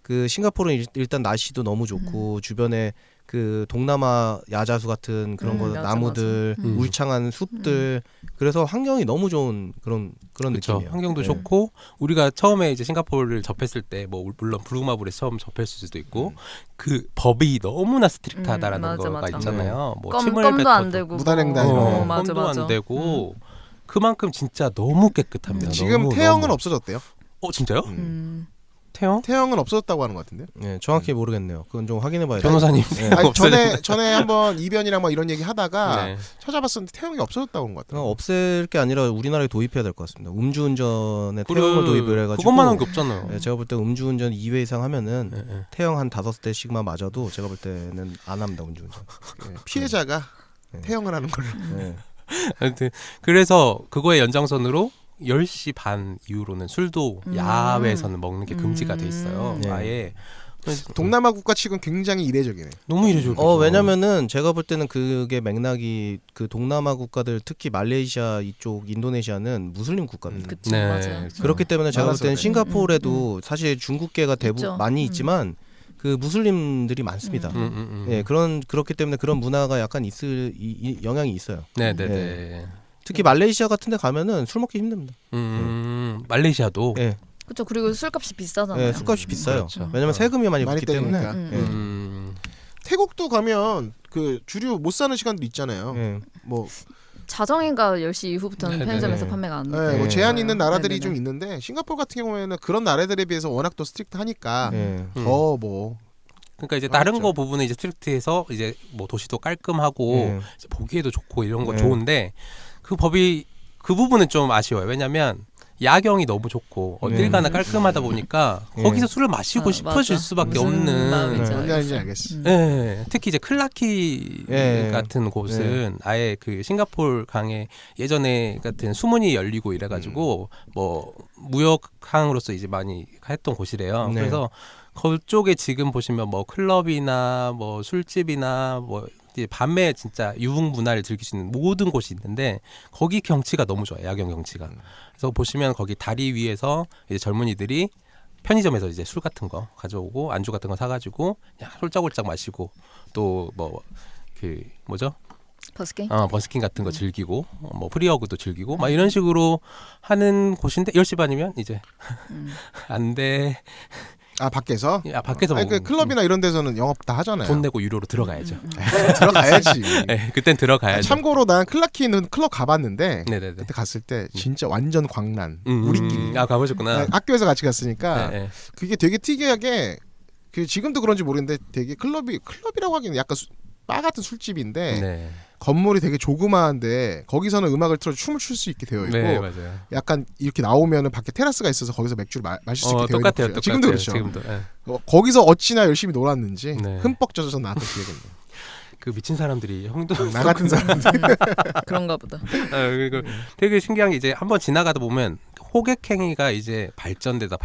그 싱가포르는 일단 날씨도 너무 좋고 주변에 그 동남아 야자수 같은 그런 거 맞아, 나무들 맞아. 울창한 숲들 그래서 환경이 너무 좋은 그런 그렇죠. 느낌이에요. 환경도 네. 좋고 우리가 처음에 이제 싱가포르를 접했을 때 뭐 물론 브루마블에 처음 접했을 수도 있고 그 법이 너무나 스트릭트하다라는 맞아, 거가 맞아. 있잖아요. 뭐 껌도 침을 안 뱉어도 되고 무단횡단 뭐. 이런 거. 맞아. 껌도 안 되고 그만큼 진짜 너무 깨끗합니다. 지금 너무, 태형은 너무. 없어졌대요. 진짜요? 태형? 태형은 없어졌다고 하는 것 같은데. 네, 정확히 모르겠네요. 그건 좀 확인해봐야 돼요. 변호사님. 아니, 전에 한번 이변이랑 막 이런 얘기 하다가 네. 찾아봤었는데 태형이 없어졌다고 하는 것 같아요. 없앨 게 아니라 우리나라에 도입해야 될 것 같습니다. 음주운전에 그래, 태형을 도입을 해가지고 그것만 한 게 없잖아요. 네, 제가 볼 때 음주운전 2회 이상 하면은 네. 태형 한 5대씩만 맞아도 제가 볼 때는 안 합니다 음주운전. 예, 피해자가 태형을 하는 걸로. 네. 하여튼 그래서 그거의 연장선으로 10시 반 이후로는 술도 야외에서는 먹는 게 금지가 돼 있어요. 네. 아예 동남아 국가 치곤 굉장히 이례적이네. 너무 이래죠. 왜냐면은 제가 볼 때는 그게 맥락이 그 동남아 국가들 특히 말레이시아 이쪽 인도네시아는 무슬림 국가입니다. 그치 네, 맞아. 그렇죠. 그렇기 때문에 제가 볼 때는 알아서, 싱가포르에도 사실 중국계가 있죠. 많이 있지만 그 무슬림들이 많습니다. 예, 그렇기 때문에 그런 문화가 약간 있을 영향이 있어요. 네네네. 특히 말레이시아 같은데 가면은 술 먹기 힘듭니다. 말레이시아도. 예, 그렇죠. 그리고 술값이 비싸잖아요. 예, 술값이 비싸요. 그렇죠. 왜냐면 세금이 많이 많이 붙기 때문에. 떼니까. 태국도 가면 그 주류 못 사는 시간도 있잖아요. 예. 뭐, 자정인가 10시 이후부터는 네네. 편의점에서 판매가 안 네, 돼요. 뭐 제한 있는 나라들이 네네네. 좀 있는데 싱가포르 같은 경우에는 그런 나라들에 비해서 워낙 더 스트릭트하니까 예. 더 뭐 그러니까 이제 다른 그렇죠. 거 부분은 이제 스트릭트해서 이제 뭐 도시도 깔끔하고 예. 이제 보기에도 좋고 이런 건 예. 좋은데 그 법이 그 부분은 좀 아쉬워요. 왜냐면 야경이 너무 좋고 어딜 가나 깔끔하다 보니까 예. 거기서 술을 마시고 싶어질 맞아. 수밖에 무슨 없는. 마음인지 뭔지 알지 알겠어. 알겠어. 예, 특히 이제 클라키 예. 같은 곳은 아예 그 싱가포르 강에 예전에 같은 수문이 열리고 이래가지고 뭐 무역항으로서 이제 많이 했던 곳이래요. 네. 그래서 그쪽에 지금 보시면 뭐 클럽이나 뭐 술집이나 뭐 이제 밤에 진짜 유흥 문화를 즐길 수 있는 모든 곳이 있는데 거기 경치가 너무 좋아요. 야경 경치가. 그래서 보시면 거기 다리 위에서 이제 젊은이들이 편의점에서 이제 술 같은 거 가져오고 안주 같은 거 사가지고 그냥 홀짝홀짝 마시고 또 뭐 그 뭐죠? 버스킹? 버스킹 같은 거 즐기고 뭐 프리어그도 즐기고 막 이런 식으로 하는 곳인데 10시 반이면 이제 안 돼. 아 밖에서? 밖에서 아니, 그 먹으면 클럽이나 이런 데서는 영업 다 하잖아요. 돈 내고 유료로 들어가야죠. 들어가야지. 네, 그땐 들어가야죠. 참고로 난 클라키는 클럽 가봤는데 네네네. 그때 갔을 때 진짜 완전 광란. 우리끼리. 가보셨구나. 학교에서 같이 갔으니까 네, 네. 그게 되게 특이하게 그 지금도 그런지 모르겠는데 되게 클럽이라고 하기는 약간 바 같은 술집인데 네. 건물이 되게 조그마한데 거기서는 음악을 틀어 춤을 출 수 있게 되어 있고 네, 맞아요. 약간 이렇게 나오면은 밖에 테라스가 있어서 거기서 맥주를 마실 수 있게 되어 똑같아요. 있는 곳이에요. 지금도 그렇죠. 지금도. 네. 거기서 어찌나 열심히 놀았는지 네. 흠뻑 젖어서 나왔던 기억이 있네요. 그 미친 사람들이 형도 나 같은 사람들. 그런가 보다. 그리고 되게 신기한 게 이제 한번 지나가다 보면 호객행위가 이제 발전되다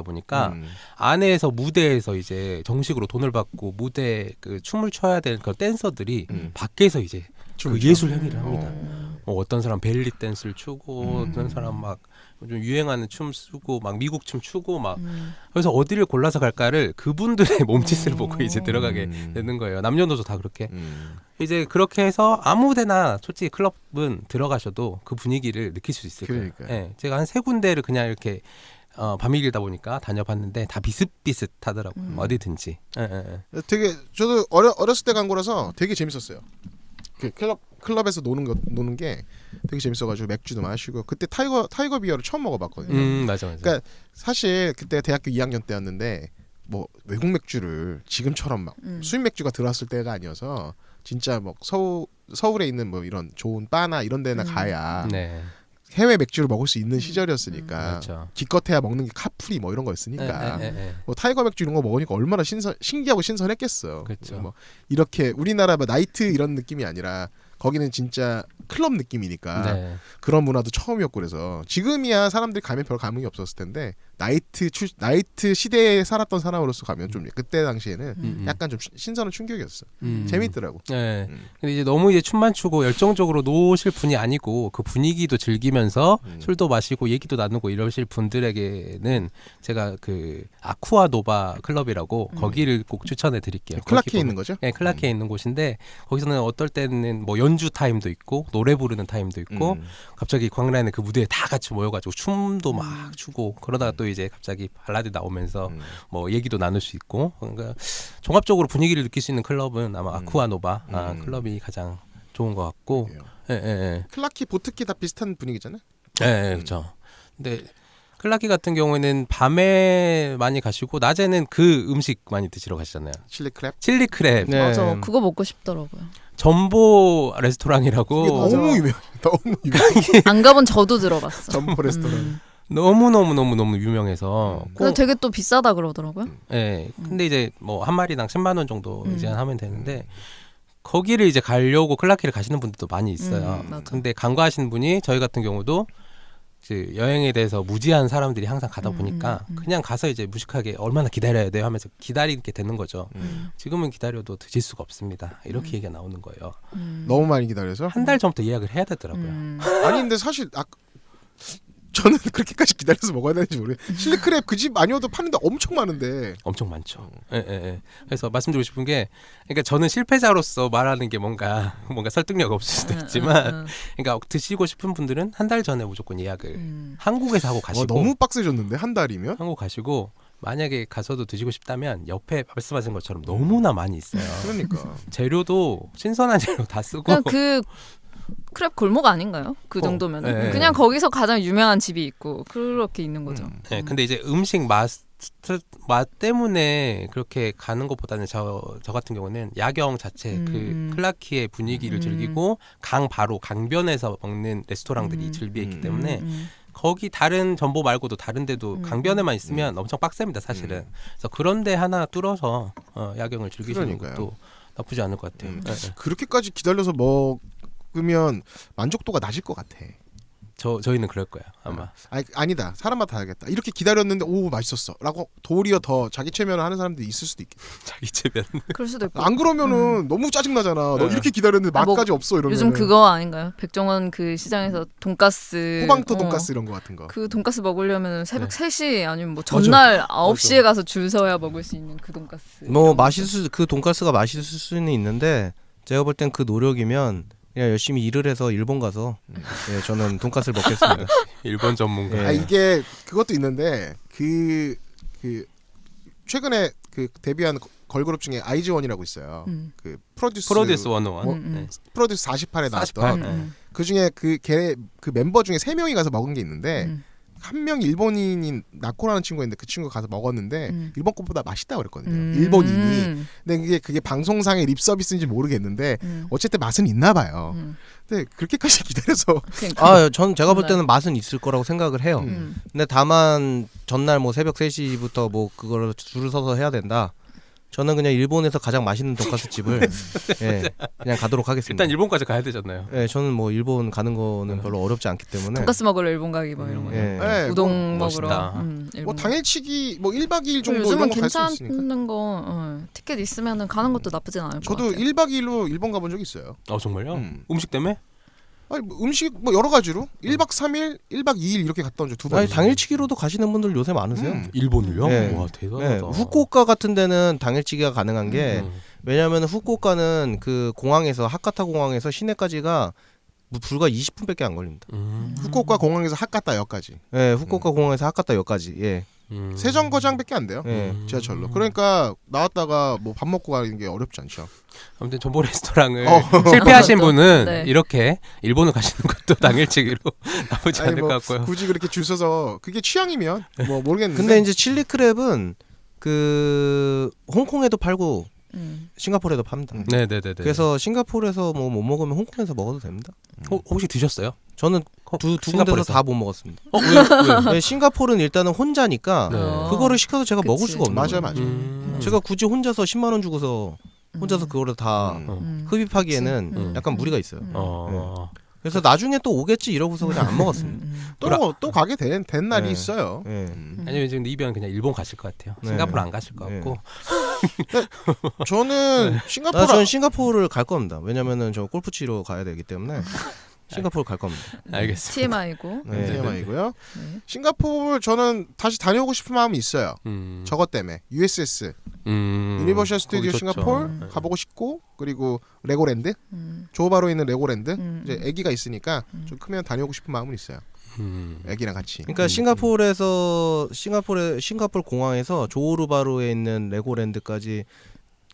보니까 안에서 무대에서 이제 정식으로 돈을 받고 무대 그 춤을 춰야 될 그 댄서들이 밖에서 이제 그 예술 행위를 합니다. 뭐 어떤 사람 벨리 댄스를 추고 어떤 사람 막 좀 유행하는 춤 추고 막 미국 춤 추고 막 그래서 어디를 골라서 갈까를 그분들의 몸짓을 보고 이제 들어가게 되는 거예요. 남녀노소 다 그렇게. 이제 그렇게 해서 아무데나 솔직히 클럽은 들어가셔도 그 분위기를 느낄 수 있을 거예요. 그러니까요. 예, 제가 한 3군데를 그냥 이렇게 밤이 길다 보니까 다녀봤는데 다 비슷비슷하더라고요. 어디든지. 예. 되게 저도 어렸을 때 간 거라서 되게 재밌었어요. 그 클럽 클럽에서 노는 게 되게 재밌어가지고 맥주도 마시고 그때 타이거 비어를 처음 먹어봤거든요. 맞아. 그러니까 사실 그때 대학교 2학년 때였는데 뭐 외국 맥주를 지금처럼 막 수입 맥주가 들어왔을 때가 아니어서 진짜 뭐 서울에 있는 뭐 이런 좋은 바나 이런 데나 가야 네. 해외 맥주를 먹을 수 있는 시절이었으니까 그렇죠. 기껏해야 먹는 게 카프리 뭐 이런 거였으니까 네. 뭐 타이거 맥주 이런 거 먹으니까 얼마나 신기하고 신선했겠어. 그렇죠. 뭐 이렇게 우리나라 뭐 나이트 이런 느낌이 아니라 거기는 진짜 클럽 느낌이니까 네. 그런 문화도 처음이었고 그래서 지금이야 사람들이 가면 별 감흥이 없었을 텐데 나이트 시대에 살았던 사람으로서 가면 좀 그때 당시에는 약간 좀 신선한 충격이었어. 재밌더라고. 네. 근데 이제 너무 이제 춤만 추고 열정적으로 노실 분이 아니고 그 분위기도 즐기면서 술도 마시고 얘기도 나누고 이러실 분들에게는 제가 그 아쿠아 노바 클럽이라고 거기를 꼭 추천해 드릴게요. 클라키에 있는 거죠? 네, 클라키에 있는 곳인데 거기서는 어떨 때는 뭐 연주 타임도 있고 노래 부르는 타임도 있고 갑자기 광란의 그 무대에 다 같이 모여가지고 춤도 막 추고 그러다가 또 이제 갑자기 발라드 나오면서 뭐 얘기도 나눌 수 있고 그러니까 종합적으로 분위기를 느낄 수 있는 클럽은 아마 아쿠아 노바 클럽이 가장 좋은 것 같고. 예. 클라키 보트키 다 비슷한 분위기잖아요. 네, 그렇죠. 근데 클라키 같은 경우에는 밤에 많이 가시고 낮에는 그 음식 많이 드시러 가시잖아요. 칠리 크랩. 칠리 크랩. 네. 맞아. 그거 먹고 싶더라고요. 전보 레스토랑이라고 이게 너무 유명. 너무 유명. 안 가본 저도 들어봤어. 점프 레스토랑. 너무 유명해서. 근데 되게 또 비싸다 그러더라고요. 네. 근데 이제 뭐 한 마리당 10만 원 정도 이제 하면 되는데 거기를 이제 가려고 클라키를 가시는 분들도 많이 있어요. 맞아. 근데 간과하시는 분이 저희 같은 경우도 이제 여행에 대해서 무지한 사람들이 항상 가다 보니까 그냥 가서 이제 무식하게 얼마나 기다려야 돼요 하면서 기다리게 되는 거죠. 지금은 기다려도 드실 수가 없습니다. 이렇게 얘기가 나오는 거예요. 너무 많이 기다려서 한 달 전부터 예약을 해야 되더라고요. 아니 근데 사실 저는 그렇게까지 기다려서 먹어야 되는지 모르겠어요. 칠리 크랩 그 집 아니어도 파는데 엄청 많은데. 엄청 많죠. 예. 그래서 말씀드리고 싶은 게, 그러니까 저는 실패자로서 말하는 게 뭔가 설득력 없을 수도 있지만, 그러니까 드시고 싶은 분들은 한 달 전에 무조건 예약을 한국에서 하고 가시고. 너무 빡세졌는데 한 달이면? 한국 가시고 만약에 가서도 드시고 싶다면 옆에 말씀하신 것처럼 너무나 많이 있어요. 그러니까. 재료도 신선한 재료 다 쓰고. 그냥 그 크랩 골목 아닌가요? 그 정도면 네. 그냥 거기서 가장 유명한 집이 있고 그렇게 있는 거죠. 네, 근데 이제 음식 맛 때문에 그렇게 가는 것보다는 저 같은 경우는 야경 자체 그 클라키의 분위기를 즐기고 강변에서 먹는 레스토랑들이 즐비해 있기 때문에 거기 다른 전보 말고도 다른 데도 강변에만 있으면 엄청 빡셉니다 사실은. 그래서 그런데 하나 뚫어서 야경을 즐기시는 것도 나쁘지 않을 것 같아요. 네. 그렇게까지 기다려서 먹으면 만족도가 낮을 것 같아. 저희는 그럴 거예요 아마. 아니다. 사람마다 다르겠다. 이렇게 기다렸는데 오 맛있었어 라고 도리어 더 자기 체면을 하는 사람들이 있을 수도 있겠다. 자기 체면. 그럴 수도 있고. 안 그러면은 너무 짜증나잖아. 너 이렇게 기다렸는데 맛까지 없어 이러면. 요즘 그거 아닌가요? 백종원 그 시장에서 돈가스 호방토 돈가스 이런 거 같은 거. 그 돈가스 먹으려면 새벽 3시 아니면 뭐 전날 9시에 가서 줄 서야 먹을 수 있는 그 돈가스. 뭐 그 돈가스가 맛있을 수는 있는데 제가 볼 땐 그 노력이면 그냥 열심히 일을 해서 일본 가서 저는 돈가스를 먹겠습니다. 일본 전문가. 이게 그것도 있는데 그 최근에 그 데뷔한 걸그룹 중에 아이즈원이라고 있어요. 그 프로듀스 101. 네. 프로듀스 48에 나왔던 48. 그 중에 그 멤버 중에 3명이 가서 먹은 게 있는데 한 명 일본인인 나코라는 친구인데 그 친구가 가서 먹었는데 일본 것보다 맛있다고 그랬거든요. 일본인이. 근데 그게 방송상의 립 서비스인지 모르겠는데 어쨌든 맛은 있나 봐요. 근데 그렇게까지 기다려서 제가 볼 때는 맛은 있을 거라고 생각을 해요. 근데 다만 전날 뭐 새벽 3시부터 뭐 그거를 줄을 서서 해야 된다. 저는 그냥 일본에서 가장 맛있는 돈가스 집을 그냥 가도록 하겠습니다. 일단 일본까지 가야 되잖아요. 저는 뭐 일본 가는 거는 별로 어렵지 않기 때문에. 돈가스 먹으러 일본 가기 뭐 이런 거. 우동 먹으러. 뭐 당일치기 뭐 1박 2일 정도 요즘은 이런 거 갈 수 있으니까. 괜찮은 거 티켓 있으면은 가는 것도 나쁘진 않을 것 같아요. 저도 1박 2일로 일본 가본 적 있어요. 정말요? 음식 때문에? 아니 뭐 음식 뭐 여러 가지로 1박 3일, 1박 2일 이렇게 갔다 온 적 2번. 당일치기로도 가시는 분들 요새 많으세요. 일본을요? 네. 와 대단하다. 후쿠오카 같은 데는 당일치기가 가능한 게 왜냐하면 후쿠오카는 그 공항에서 하카타 공항에서 시내까지가 불과 20분밖에 안 걸립니다. 후쿠오카 공항에서 하카타역까지. 네, 후쿠오카 공항에서 하카타역까지. 세정거장밖에 안 돼요. 네. 지하철로. 그러니까 나왔다가 뭐 밥 먹고 가는 게 어렵지 않죠. 아무튼 전보 레스토랑을 실패하신 분은 네. 이렇게 일본을 가시는 것도 당일치기로 나쁘지 않을 뭐 것 같고요. 굳이 그렇게 줄 서서 그게 취향이면 뭐 모르겠는데. 근데 이제 칠리 크랩은 그 홍콩에도 팔고 싱가포르에도 팝니다. 네네네. 그래서 싱가포르에서 뭐 못 먹으면 홍콩에서 먹어도 됩니다. 혹시 드셨어요? 저는 두 군데서 싱가포르에서? 다 못 먹었습니다. 왜요? 네, 싱가포르는 일단은 혼자니까 네. 그거를 시켜서 제가 그치. 먹을 수가 없는 맞아요, 거예요. 맞아요. 제가 굳이 혼자서 10만 원 주고서 혼자서 그거를 다 흡입하기에는 약간 무리가 있어요. 그래서 나중에 또 오겠지 이러고서 그냥 안 먹었습니다. 또 가게 된 날이 네. 있어요. 네. 아니면 지금 이변 그냥 일본 가실 것 같아요. 네. 싱가포르 안 가실 것 같고. 저는 싱가포르 저는 싱가포르를 갈 겁니다. 왜냐면은 저 골프 치러 가야 되기 때문에 싱가포르 갈 겁니다. 알겠습니다. TMI고. 네. TMI고요. 네. 싱가포르 저는 다시 다녀오고 싶은 마음이 있어요. 저것 때문에 USS 유니버셜 스튜디오 거기 좋죠. 싱가포르 가보고 싶고 그리고 레고랜드 조바로 있는 레고랜드 이제 아기가 있으니까 좀 크면 다녀오고 싶은 마음은 있어요. 아기랑 같이. 그러니까 싱가포르 공항에서 조호르바루에 있는 레고랜드까지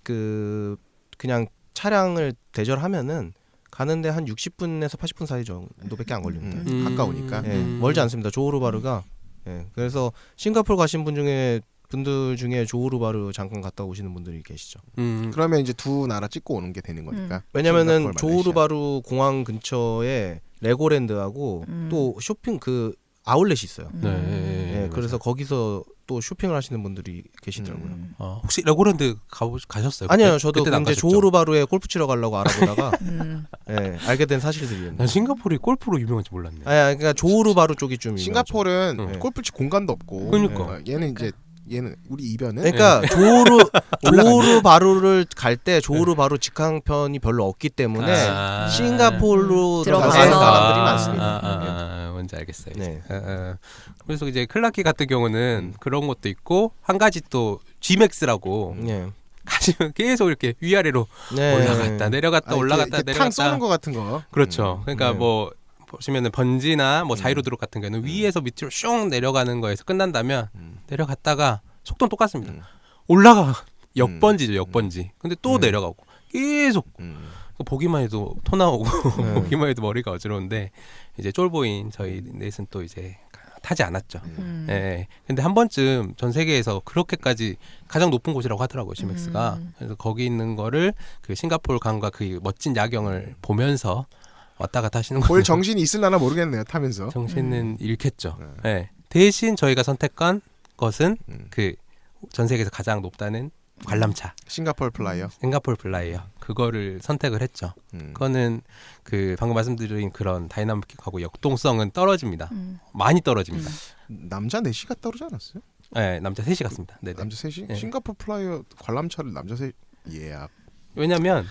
그냥 차량을 대절하면은 가는데 한 60분에서 80분 사이 정도밖에 안 걸립니다. 가까우니까. 예, 멀지 않습니다. 조호르바루가. 예, 그래서 싱가포르 가신 분들 중에 조호르바루 잠깐 갔다 오시는 분들이 계시죠. 그러면 이제 두 나라 찍고 오는 게 되는 거니까. 왜냐면은 싱가포르, 조호르바루 공항 근처에 레고랜드하고 또 쇼핑 그 아울렛이 있어요. 네. 예, 그래서 거기서 또 쇼핑을 하시는 분들이 계시더라고요. 혹시 레고랜드 가셨어요? 아니요, 저도 그때는 안 이제 가셨죠? 조호르바루에 골프 치러 가려고 알아보다가 예, 알게 된 사실들이에요. 난 싱가포르이 골프로 유명한지 몰랐네. 그러니까 조호르바루 쪽이 좀 유명하죠. 싱가포르는 네. 골프치 공간도 없고. 그러니까. 얘는 우리 이변은 그러니까 조호르바루를 갈 때 조호르바루 직항편이 별로 없기 때문에 싱가포르로 들어가서. 가는 사람들이 많습니다. 뭔지 알겠어요. 네. 그래서 이제 클라키 같은 경우는 그런 것도 있고 한 가지 또 G맥스라고 네. 가시면 계속 이렇게 위아래로 올라갔다 내려갔다 올라갔다 탕 내려갔다 쏘는 거 같은 거. 그렇죠. 그러니까 네. 뭐 보시면은 번지나 뭐 자이로드롭 같은 경우는 위에서 밑으로 슝 내려가는 거에서 끝난다면 내려갔다가 속도는 똑같습니다. 올라가 역번지죠, 역번지. 근데 또 내려가고 계속 보기만 해도 토 나오고 보기만 해도 머리가 어지러운데 이제 쫄보인 저희 넷은 또 이제 타지 않았죠. 예. 근데 한 번쯤 전 세계에서 그렇게까지 가장 높은 곳이라고 하더라고요, 시맥스가. 그래서 거기 있는 거를 그 싱가포르 강과 그 멋진 야경을 보면서 왔다 갔다 하시는 볼 거예요. 정신이 있을라나 모르겠네요. 타면서. 정신은 잃겠죠. 예. 대신 저희가 선택한 것은 그 전 세계에서 가장 높다는 관람차. 싱가포르 플라이어. 싱가포르 플라이어. 그거를 선택을 했죠. 그거는 그 방금 말씀드린 그런 다이나믹하고 역동성은 떨어집니다. 많이 떨어집니다. 남자 넷이 갔다 오지 않았어요? 네, 남자 셋이 갔습니다. 네네. 남자 셋이? 네. 싱가포르 플라이어 관람차를 남자 셋. 왜냐면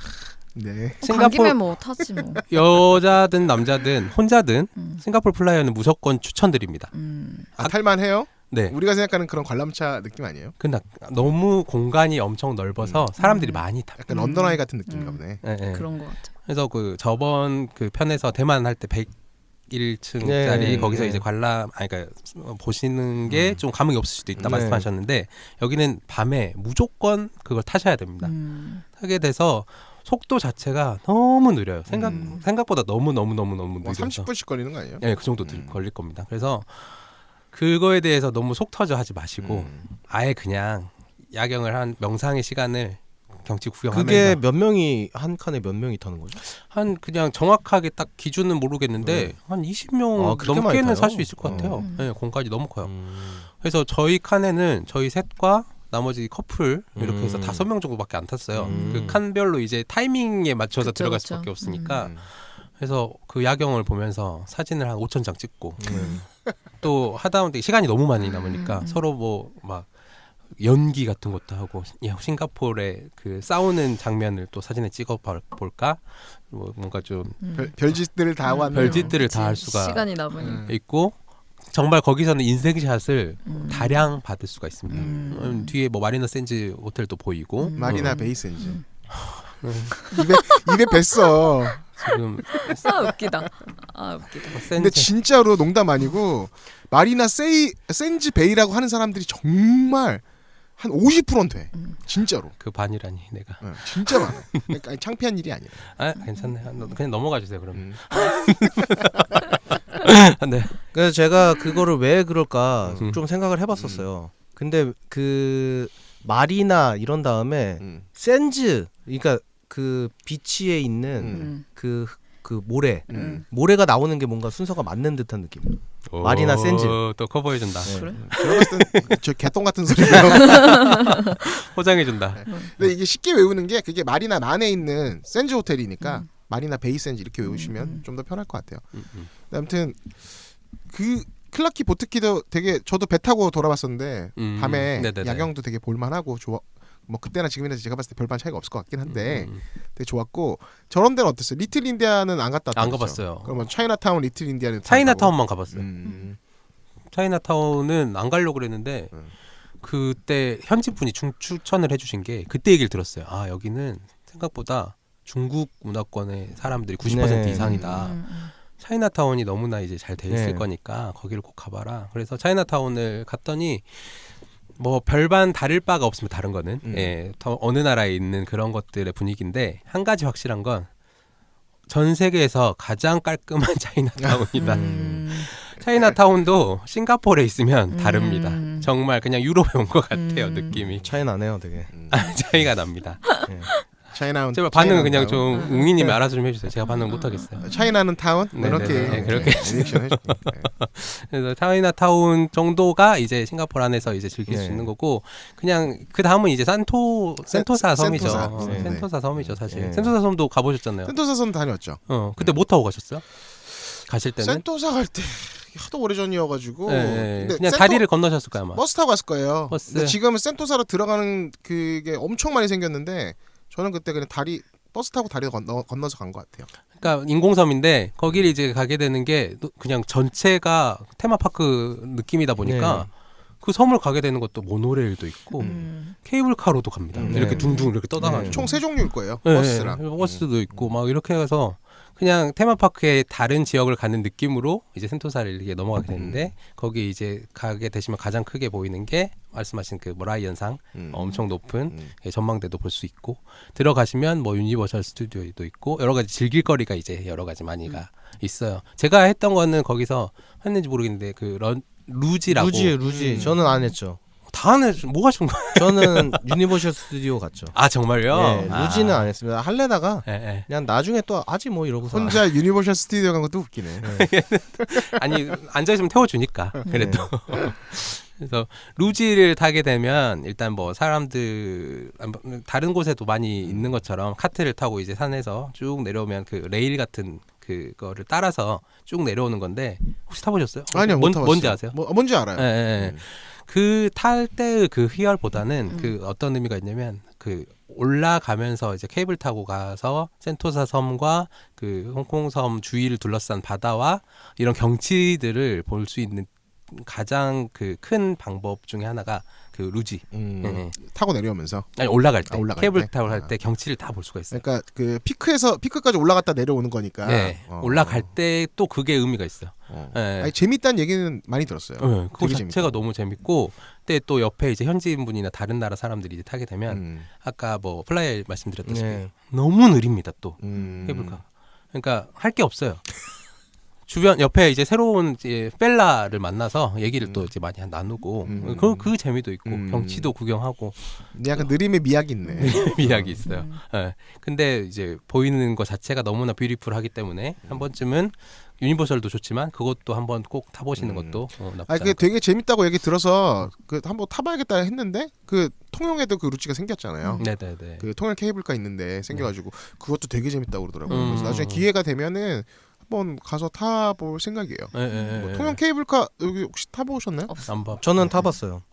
네. 간 김에 뭐 타지 뭐. 여자든 남자든 혼자든 싱가포르 플라이어는 무조건 추천드립니다. 탈만해요? 네. 우리가 생각하는 그런 관람차 느낌 아니에요? 근데 너무 공간이 엄청 넓어서 사람들이 많이 탑니다. 약간 런던 아이 같은 느낌인가 보네. 네, 네. 그런 것 같아. 그래서 그 저번 그 편에서 대만 할 때 101층짜리 네, 거기서 네. 이제 그러니까 보시는 게 좀 감흥이 없을 수도 있다 네. 말씀하셨는데 여기는 밤에 무조건 그걸 타셔야 됩니다. 타게 돼서 속도 자체가 너무 느려요. 생각보다 너무 느려서. 30분씩 걸리는 거 아니에요? 네, 그 정도 걸릴 겁니다. 그래서 그거에 대해서 너무 속 터져 하지 마시고 아예 그냥 야경을 한 명상의 시간을 경치 구경하면서 그게 몇 명이 한 칸에 몇 명이 타는 거죠? 한 그냥 정확하게 딱 기준은 모르겠는데 한 20명 그렇게 많이 넘게는 타요? 살 수 있을 것 같아요. 네, 공간이 너무 커요. 그래서 저희 칸에는 저희 셋과 나머지 커플 이렇게 해서 5명 정도밖에 안 탔어요. 그 칸별로 이제 타이밍에 맞춰서 그쵸, 들어갈 그쵸. 수밖에 없으니까 그래서 그 야경을 보면서 사진을 한 5,000장 찍고 또 하다 보니 시간이 너무 많이 남으니까 서로 뭐 막 연기 같은 것도 하고 싱가포르의 그 싸우는 장면을 또 사진에 찍어 볼까 뭐 뭔가 좀 별짓들을 다 하고 왔네요. 별짓들을 다 할 수가 시간이 남으니. 있고 정말 거기서는 인생샷을 다량 받을 수가 있습니다. 뒤에 뭐 마리나 샌즈 호텔도 보이고 마리나 베이센즈. 입에 뱄어. 지금 아 웃기다. 아 웃기다. 근데 진짜로 농담 아니고 마리나 샌즈 베이라고 하는 사람들이 정말 한 50%는 돼. 진짜로. 그 반이라니 내가. 진짜 많아. 그러니까 창피한 일이 아니야. 아 괜찮네. 그냥 넘어가 주세요 그럼. 네. 그래서 제가 그거를 왜 그럴까 좀 생각을 해봤었어요. 근데 그 마리나 이런 다음에 샌즈, 그러니까 그 비치에 있는 그 모래가 나오는 게 뭔가 순서가 맞는 듯한 느낌. 마리나 샌즈. 또 커버해준다. 네. 그래? 제가 봤을 땐 저 개똥 같은 소리예요. 포장해준다. 근데 이게 쉽게 외우는 게 그게 마리나 만에 있는 샌즈 호텔이니까 마리나 베이 샌즈 이렇게 외우시면 좀 더 편할 것 같아요. 아무튼 그 클라키 보트키도 되게 저도 배 타고 돌아봤었는데 밤에 네네네. 야경도 되게 볼만하고 좋아. 뭐 그때나 지금이나 제가 봤을 때 별반 차이가 없을 것 같긴 한데 되게 좋았고 저런 데는 어땠어요? 리틀 인디아는 안 갔다 왔죠? 안 가봤어요. 그러면 차이나타운, 리틀 인디아는 차이나타운만 가봤어요. 음. 차이나타운은 안 가려고 그랬는데 그때 현지 분이 추천을 해주신 게 그때 얘기를 들었어요. 아 여기는 생각보다 중국 문화권의 사람들이 90% 네. 이상이다. 차이나타운이 너무나 이제 잘 돼 있을 네. 거니까 거기를 꼭 가봐라. 그래서 차이나타운을 갔더니 뭐 별반 다를 바가 없으면 다른 거는 예, 어느 나라에 있는 그런 것들의 분위기인데 한 가지 확실한 건 전 세계에서 가장 깔끔한 차이나타운이다. 차이나타운도 싱가포르에 있으면 다릅니다. 정말 그냥 유럽에 온 것 같아요 느낌이. 차이 나네요, 되게. 차이가 납니다. 네. 차이나운 제발 반응은 그냥 차이나운 좀 웅이님이 알아서 좀 해주세요. 제가 반응 못하겠어요. 차이나는 타운 네, 이렇게 네, 네, 그렇게 리액션 해줄게요. 그래서 차이나타운 정도가 이제 싱가포르 안에서 이제 즐길 수 네. 있는 거고 그냥 그 다음은 이제 센토사 섬이죠. 센토사. 네. 센토사 섬이죠 사실. 네. 센토사 섬도 가보셨잖아요. 센토사선 다녔죠. 그때 못 타고 가셨어요? 가실 때는? 센토사 갈 때 하도 오래전이어가지고 네, 근데 그냥 센토- 다리를 건너셨을 거야 아마. 버스 타고 갔을 거예요. 버스. 근데 지금은 센토사로 들어가는 그게 엄청 많이 생겼는데 저는 그때 그냥 버스 타고 다리 건너서 간 것 같아요. 그러니까 인공섬인데 거기를 이제 가게 되는 게 그냥 전체가 테마파크 느낌이다 보니까 네. 그 섬을 가게 되는 것도 모노레일도 있고 케이블카로도 갑니다. 네. 이렇게 둥둥 이렇게 떠다가지고. 총 3종류일 거예요. 네, 버스랑. 버스도 있고 막 이렇게 해서 그냥 테마파크의 다른 지역을 가는 느낌으로 이제 센토사를 이렇게 넘어가게 되는데 거기 이제 가게 되시면 가장 크게 보이는 게 말씀하신 그 라이언상 엄청 높은 전망대도 볼 수 있고 들어가시면 뭐 유니버설 스튜디오도 있고 여러 가지 즐길 거리가 이제 여러 가지 많이가 있어요. 제가 했던 거는 거기서 했는지 모르겠는데 그 루지라고 루지. 저는 안 했죠. 다 안에 뭐 하신 거예요? 저는 유니버셜 스튜디오 갔죠. 아 정말요? 네, 루지는 안 했습니다. 할래다가 예. 그냥 나중에 또 하지 뭐 이러고서. 혼자 유니버셜 스튜디오 간 것도 웃기네. 아니 앉아 있으면 태워주니까 그래도. 그래서 루지를 타게 되면 일단 뭐 사람들 다른 곳에도 많이 있는 것처럼 카트를 타고 이제 산에서 쭉 내려오면 그 레일 같은 그거를 따라서 쭉 내려오는 건데 혹시 타보셨어요? 아니요, 못 타봤어요. 뭔지 아세요? 뭔지 알아요. 예. 그 탈 때의 그 희열보다는 그 어떤 의미가 있냐면 그 올라가면서 이제 케이블 타고 가서 센토사 섬과 그 홍콩 섬 주위를 둘러싼 바다와 이런 경치들을 볼 수 있는 가장 그 큰 방법 중에 하나가 그 루지. 타고 내려오면서. 아니 올라갈 때 올라갈 케이블 때? 타고 갈 때 경치를 다 볼 수가 있어요. 그러니까 그 피크까지 올라갔다 내려오는 거니까. 네. 올라갈 때 또 그게 의미가 있어요. 네. 아니, 재밌다는 얘기는 많이 들었어요. 네, 그거 되게 자체가 재밌고. 너무 재밌고, 근데 또 옆에 이제 현지인분이나 다른 나라 사람들이 이제 타게 되면 아까 뭐 플라이 말씀드렸다시피 네. 너무 느립니다 또 음. 케이블카. 그러니까 할 게 없어요. 주변 옆에 이제 새로운 이제 펠라를 만나서 얘기를 또 이제 많이 나누고 그 재미도 있고 경치도 구경하고 약간 느림의 미학이 있네. 이야기 있어요. 네. 근데 이제 보이는 것 자체가 너무나 뷰티풀하기 때문에 한 번쯤은 유니버설도 좋지만 그것도 한번 꼭 타보시는 것도 나쁘지 아, 그게 않을 되게 재밌다고 얘기 들어서 그 한번 타봐야겠다 했는데 그 통영에도 그 루치가 생겼잖아요. 네네네. 그 통영 케이블카 있는데 생겨가지고 그것도 되게 재밌다고 그러더라고요. 그래서 나중에 음. 기회가 되면은 한번 가서 타볼 생각이에요. 네, 뭐 통영 케이블카 여기 혹시 타보셨나요? 안 봐. 저는 타봤어요.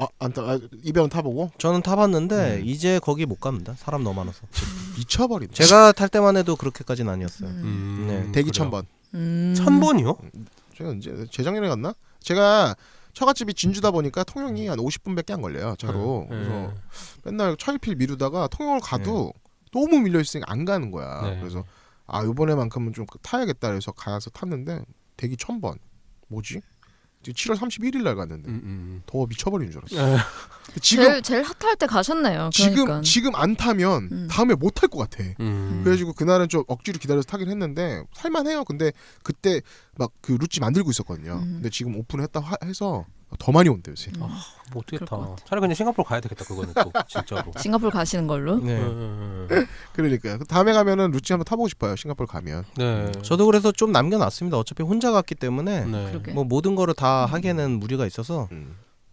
이배원 타보고 저는 타봤는데 이제 거기 못 갑니다. 사람 너무 많아서. 미쳐버린다. 제가 탈 때만 해도 그렇게까지는 아니었어요. 네. 대기 그래요. 1000번. 1000번이요? 제가 언제 재작년에 갔나? 제가 처갓집이 진주다 보니까 통영이 한 50분밖에 안 걸려요 차로. 그래서 맨날 차일필 미루다가 통영을 가도 너무 밀려 있으니까 안 가는 거야. 네. 그래서 아 이번에만큼은 좀 타야겠다 그래서 가서 탔는데 대기 1000번 뭐지? 7월 31일 날 갔는데 더 미쳐버리는 줄 알았어. 지금 제일 핫할 때 가셨네요. 그러니까. 지금 안 타면 다음에 못 탈 것 같아. 그래가지고 그날은 좀 억지로 기다려서 타긴 했는데 탈만해요. 근데 그때 막 그 루지 만들고 있었거든요. 근데 지금 오픈했다 해서 더 많이 온대요. 요새. 뭐 어떻겠다. 그럴 것 차라리 그냥 싱가포르 가야 되겠다. 그거는 또 진짜로. 싱가포르 가시는 걸로. 네. 그러니까요. 다음에 가면은 루지 한번 타보고 싶어요. 싱가포르 가면. 네. 저도 그래서 좀 남겨놨습니다. 어차피 혼자 갔기 때문에 네. 그러게. 뭐 모든 거를 다 하기에는 무리가 있어서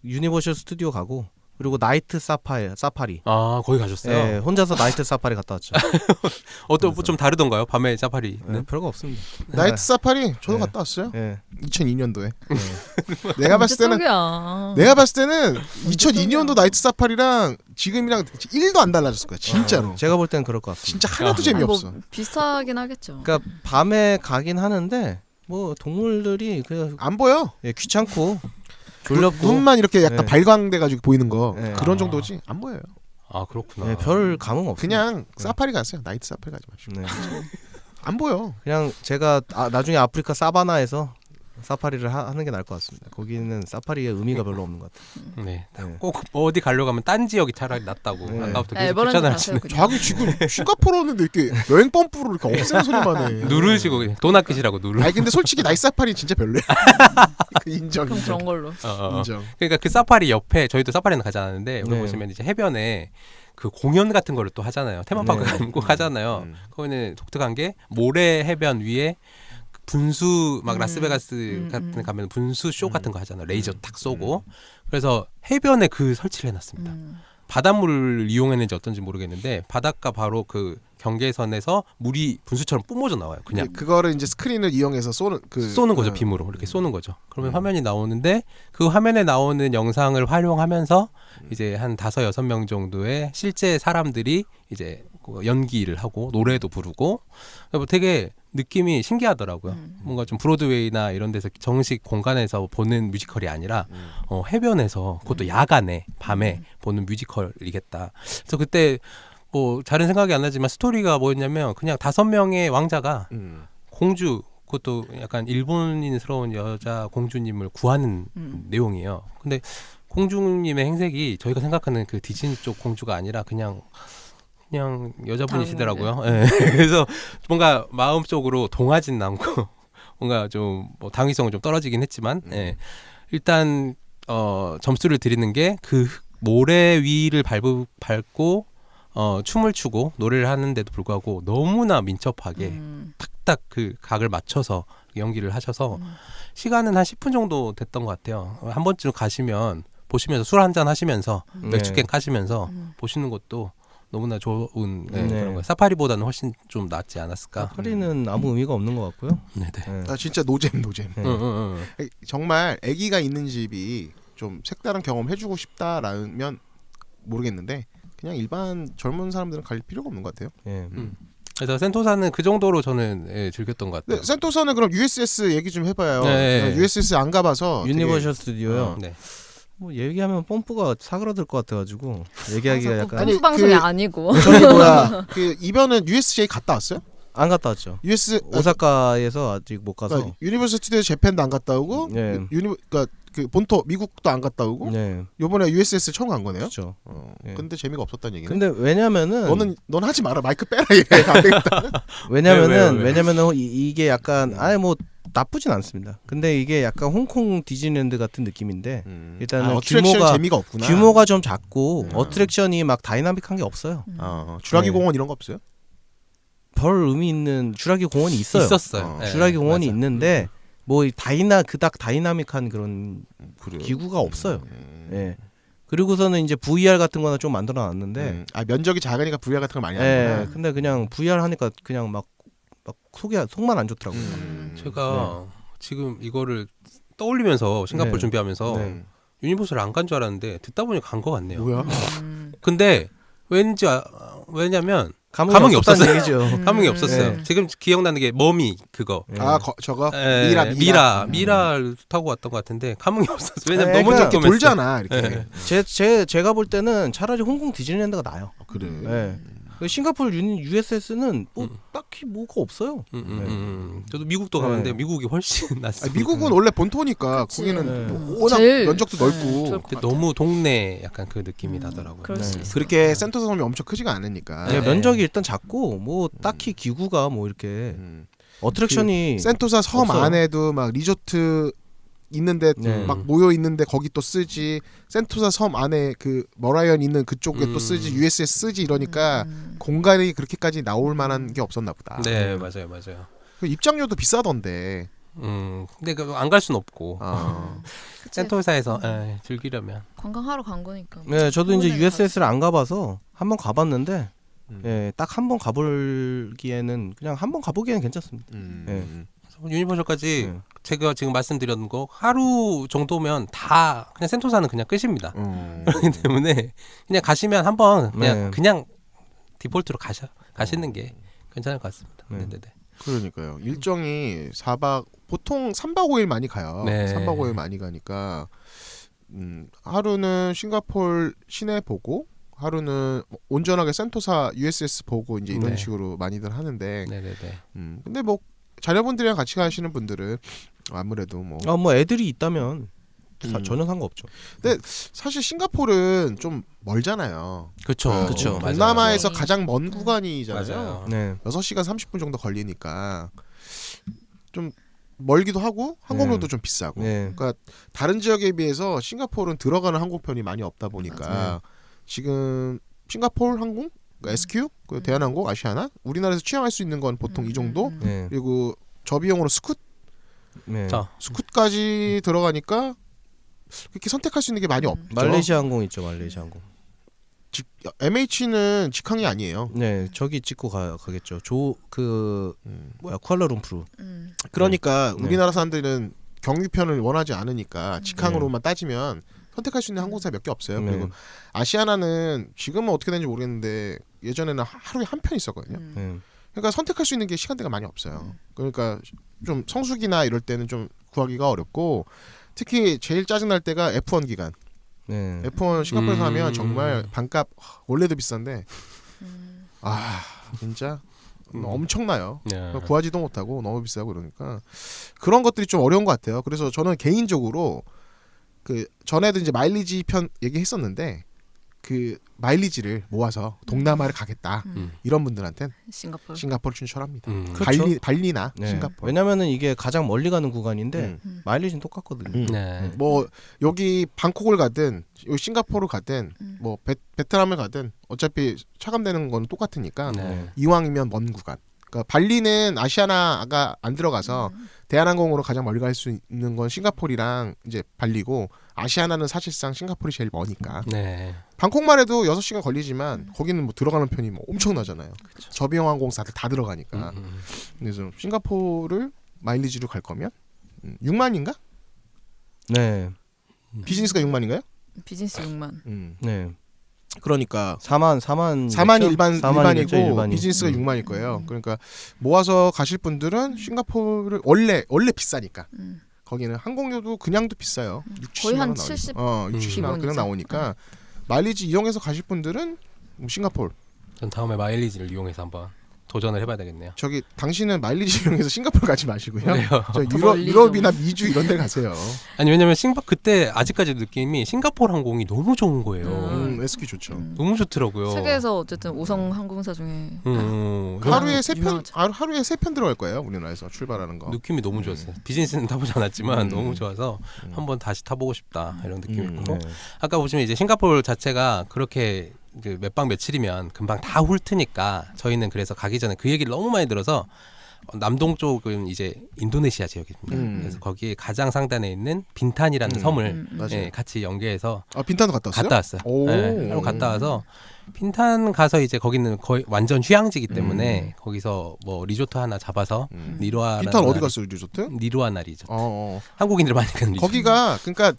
유니버셜 스튜디오 가고 그리고 나이트 사파리. 아 거기 가셨어요? 네, 혼자서 나이트 사파리 갔다 왔죠. 어떤 좀 다르던가요? 밤에 사파리는? 네, 별거 없습니다. 나이트 사파리 저도 네. 갔다 왔어요. 네. 2002년도에. 네. 내가 봤을 때는 쪽이야. 2002년도 나이트 사파리랑 지금이랑 1도 안 달라졌을 거야. 진짜로. 제가 볼 땐 그럴 것 같습니다. 진짜 하나도 아. 재미없어. 뭐 비슷하긴 하겠죠. 그러니까 밤에 가긴 하는데 뭐 동물들이 그냥 안 보여. 귀찮고 졸렵고 눈만 이렇게 약간 네. 발광돼가지고 보이는 거 네. 그런 정도지 안 보여요. 아 그렇구나. 네, 별 감흥 없어요. 그냥 사파리 가세요. 나이트 사파리 가지 마시고. 네. 안 보여. 그냥 제가 나중에 아프리카 사바나에서 사파리를 하는 게 나을 것 같습니다. 거기는 사파리의 의미가 별로 없는 것 같아요. 네. 네. 꼭 어디 가려고 하면 딴 지역이 차라리 낫다고. 네. 아까부터 계속 에버랜드 가세요. 추천하시는. 그냥. 자기 지금 싱가포르 왔는데 이렇게 여행 펌프로 이렇게 없애는 소리만 해. 누르시고 그냥 돈 아끼시라고 누르. 아니 근데 솔직히 나이트 사파리 진짜 별로야. 인정. 그럼 인정. 그런 걸로. 인정. 그러니까 그 사파리 옆에 저희도 사파리는 가지 않았는데 여기 네. 보시면 이제 해변에 그 공연 같은 거를 또 하잖아요. 테마파크 네. 가는 거 하잖아요. 거기는 독특한 게 모래 해변 위에 분수 막 라스베가스 같은 데 가면 분수 쇼 같은 거 하잖아요. 레이저 탁 쏘고. 그래서 해변에 그 설치를 해놨습니다. 바닷물을 이용했는지 어떤지 모르겠는데 바닷가 바로 그 경계선에서 물이 분수처럼 뿜어져 나와요. 그냥 그거를 이제 스크린을 이용해서 쏘는 거죠. 빔으로 이렇게 쏘는 거죠. 그러면 화면이 나오는데 그 화면에 나오는 영상을 활용하면서 이제 한 5-6명 정도의 실제 사람들이 이제 연기를 하고 노래도 부르고 되게 느낌이 신기하더라고요. 뭔가 좀 브로드웨이나 이런 데서 정식 공간에서 보는 뮤지컬이 아니라 해변에서 그것도 야간에 밤에 보는 뮤지컬이겠다. 그래서 그때 뭐 잘은 생각이 안 나지만 스토리가 뭐였냐면 그냥 5명의 왕자가 공주 그것도 약간 일본인스러운 여자 공주님을 구하는 내용이에요. 근데 공주님의 행색이 저희가 생각하는 그 디즈니 쪽 공주가 아니라 그냥 여자분이시더라고요. 네. 그래서 뭔가 마음속으로 동하진 않고 뭔가 좀 뭐 당위성은 좀 떨어지긴 했지만 일단 점수를 드리는 게 그 모래 위를 밟고 춤을 추고 노래를 하는데도 불구하고 너무나 민첩하게 탁탁 그 각을 맞춰서 연기를 하셔서 시간은 한 10분 정도 됐던 것 같아요. 한 번쯤 가시면 보시면서 술 한잔 하시면서 맥주캔 까시면서 보시는 것도 너무나 좋은 그런 거. 사파리보다는 훨씬 좀 낫지 않았을까. 사파리는 아무 의미가 없는 것 같고요. 네네. 네. 아 진짜 노잼. 네. 정말 아기가 있는 집이 좀 색다른 경험 해주고 싶다라면 모르겠는데 그냥 일반 젊은 사람들은 갈 필요가 없는 것 같아요. 네. 그래서 센토사는 그 정도로 저는 즐겼던 것 같아요. 네, 센토사는 그럼 USS 얘기 좀 해봐요. 네. USS 안 가봐서 유니버셜 스튜디오요. 네. 뭐 얘기하면 pom프가 사그라들 것 같아가지고 얘기하기가 약간 아니, 방송이 그- 아니고. 저기 뭐야 그 이번엔 USJ 갔다 왔어요? 안 갔다 왔죠. 오사카에서 아직 못 가서. 그러니까 유니버설 스튜디오 재팬도 안 갔다 오고 네. 그러니까 그 본토 미국도 안 갔다 오고 네, 요번에 USS 처음 간 거네요. 그렇죠. 네. 근데 재미가 없었다는 얘기네. 근데 왜냐면은 넌 하지 마라. 마이크 빼라. 이래. 안 되겠다. 왜냐면은 이게 약간 아예 뭐 나쁘진 않습니다. 근데 이게 약간 홍콩 디즈니랜드 같은 느낌인데 일단은 어트랙션 재미가 없구나. 규모가 좀 작고 어트랙션이 막 다이나믹한 게 없어요. 주라기 네. 공원 이런 거 없어요? 별 의미 있는 주라기 공원이 있어요. 있었어요. 네, 주라기 공원이 맞아. 있는데 뭐 그닥 다이나믹한 그런 기구가 없어요. 예. 그리고서는 이제 VR 같은 거나 좀 만들어 놨는데 면적이 작으니까 VR 같은 걸 많이 예. 하는구나. 근데 그냥 VR 하니까 그냥 막 속만 안 좋더라고요. 제가 지금 이거를 떠올리면서 싱가포르 네. 준비하면서 네. 유니버설 안 간 줄 알았는데 듣다 보니 간 것 같네요. 뭐야? 근데 왜냐면 감흥이 없었어요. 없었다는 얘기죠. 감흥이 없었어요. 네. 지금 기억나는 게 머미 그거. 네. 저거 미라를 타고 왔던 것 같은데 감흥이 없었어요. 왜냐면 네, 너무 그러니까 이렇게 조금했어요. 돌잖아. 이렇게. 네. 제가 볼 때는 차라리 홍콩 디즈니랜드가 나아요. 그래. 네. 싱가포르 USS는 뭐 딱히 뭐가 없어요. 저도 미국도 가봤는데 미국이 훨씬 낫습니다. 미국은 원래 본토니까 그치. 거기는 워낙 제일, 면적도 좋을 넓고 것 근데 같아요. 너무 동네 약간 그 느낌이 나더라고요. 그럴 수 있을 그렇게 것 센터사 섬이 엄청 크지가 않으니까. 네. 면적이 일단 작고 뭐 딱히 기구가 뭐 이렇게 어트랙션이 센토사 섬 없어요. 안에도 막 리조트 있는데 네. 막 모여 있는데 거기 또 쓰지, 센토사 섬 안에 그 머라이언 있는 그쪽에 또 쓰지, USS 쓰지 이러니까 공간이 그렇게까지 나올 만한 게 없었나 보다. 네, 맞아요. 그 입장료도 비싸던데. 근데 안 갈 순 없고 그치. 센터사에서 즐기려면 관광하러 간 거니까. 네, 저도 이제 한번에 USS를 안 가봐서 한번 가봤는데 음. 예, 딱 한 번 가볼기에는 그냥 한 번 가보기에는 괜찮습니다. 유니버셜까지 네. 제가 지금 말씀드렸던 거 하루 정도면 다 그냥 센토사는 그냥 끝입니다. 그렇기 때문에 그냥 가시면 한번 그냥 디폴트로 가시는 게 괜찮을 것 같습니다. 네. 네네네. 그러니까요. 일정이 4박 보통 3박 5일 많이 가요. 네. 3박 5일 많이 가니까 하루는 싱가포르 시내 보고 하루는 온전하게 센토사 USS 보고 이제 이런 네. 식으로 많이들 하는데 네네네. 근데 뭐 자녀분들이랑 같이 가시는 분들은 아무래도 뭐 뭐 애들이 있다면 전혀 상관없죠. 근데 사실 싱가포르는 좀 멀잖아요. 그렇죠. 그쵸. 맞아요. 동남아에서 맞아요. 가장 먼 구간이잖아요. 맞아요. 네. 6시간 30분 정도 걸리니까 좀 멀기도 하고 항공료도 좀 비싸고. 네. 그러니까 다른 지역에 비해서 싱가포르는 들어가는 항공편이 많이 없다 보니까 맞아요. 지금 싱가포르 항공, 그러니까 SQ, 그 대한항공, 아시아나 우리나라에서 취향할 수 있는 건 보통 이 정도. 네. 그리고 저비용으로 스쿠트, 네. 자, 스쿠트까지 들어가니까 그렇게 선택할 수 있는 게 많이 없죠. 말레이시아 항공 있죠, 말레이시아 항공. MH는 직항이 아니에요. 네, 저기 찍고 가겠죠. 쿠알라룸푸르. 그러니까 네. 우리나라 사람들은 경유편을 원하지 않으니까 직항으로만 따지면 선택할 수 있는 항공사 몇 개 없어요. 네. 그리고 아시아나는 지금은 어떻게 되는지 모르겠는데 예전에는 하루에 한 편 있었거든요. 네. 그러니까 선택할 수 있는 게 시간대가 많이 없어요. 그러니까 좀 성수기나 이럴 때는 좀 구하기가 어렵고 특히 제일 짜증날 때가 F1 기간. 네. F1 싱가포르에서 하면 정말 반값 원래도 비싼데 진짜 엄청나요. 네. 구하지도 못하고 너무 비싸고 그러니까 그런 것들이 좀 어려운 것 같아요. 그래서 저는 개인적으로 그 전에도 이제 마일리지 편 얘기했었는데 그 마일리지를 모아서 동남아를 가겠다 이런 분들한테는 싱가포르 추천합니다. 그렇죠. 발리나 네. 싱가포르. 왜냐면은 이게 가장 멀리 가는 구간인데 마일리지는 똑같거든요. 네. 뭐 여기 방콕을 가든 여기 싱가포르 가든 뭐 베트남을 가든 어차피 차감되는 건 똑같으니까 네. 이왕이면 먼 구간. 그러니까 발리는 아시아나가 안 들어가서 대한항공으로 가장 멀리 갈 수 있는 건 싱가포르랑 이제 발리고 아시아나는 사실상 싱가포르이 제일 머니까. 네. 방콕만 해도 6시간 걸리지만 거기는 뭐 들어가는 편이 뭐 엄청나잖아요. 저비용 항공사들 다 들어가니까. 그래서 싱가포르를 마일리지로 갈 거면 6만인가? 네. 비즈니스가 6만인가요? 비즈니스 6만. 네. 그러니까 4만이 일반이고 비즈니스가 6만일 거예요. 그러니까 모아서 가실 분들은 싱가포르를 원래 비싸니까. 거기는 항공료도 그냥도 비싸요. 60, 거의 한 70만 70 60만 원 그냥 기본이죠. 나오니까 마일리지 이용해서 가실 분들은 싱가포르. 전 다음에 마일리지를 이용해서 한번 도전을 해봐야 되겠네요. 저기 당신은 마일리지 이용해서 싱가포르 가지 마시고요. 왜요? 저 더 멀리 유럽이나 미주 이런 데 가세요. 아니 왜냐면 그때 아직까지 느낌이 싱가포르 항공이 너무 좋은 거예요. SQ 좋죠. 너무 좋더라고요. 세계에서 어쨌든 5성 항공사 중에 하루에 유명하죠. 하루에 3편 들어갈 거예요. 우리나라에서 출발하는 거. 느낌이 너무 좋았어요. 비즈니스는 타보지 않았지만 너무 좋아서 한번 다시 타보고 싶다 이런 느낌이 있고 아까 보시면 이제 싱가포르 자체가 그렇게 몇 박 며칠이면 금방 다 훑으니까 저희는 그래서 가기 전에 그 얘기를 너무 많이 들어서 남동 쪽은 이제 인도네시아 지역입니다. 그래서 거기 가장 상단에 있는 빈탄이라는 섬을 같이 연계해서 빈탄도 갔다 왔어요? 갔다 왔어요. 네, 갔다 와서 빈탄 가서 이제 거기는 거의 완전 휴양지이기 때문에 거기서 뭐 리조트 하나 잡아서 니루아라는 빈탄 어디 갔어요 리조트? 니루아나 리조트. 어. 한국인들 많이 가는 리조트. 거기가 그러니까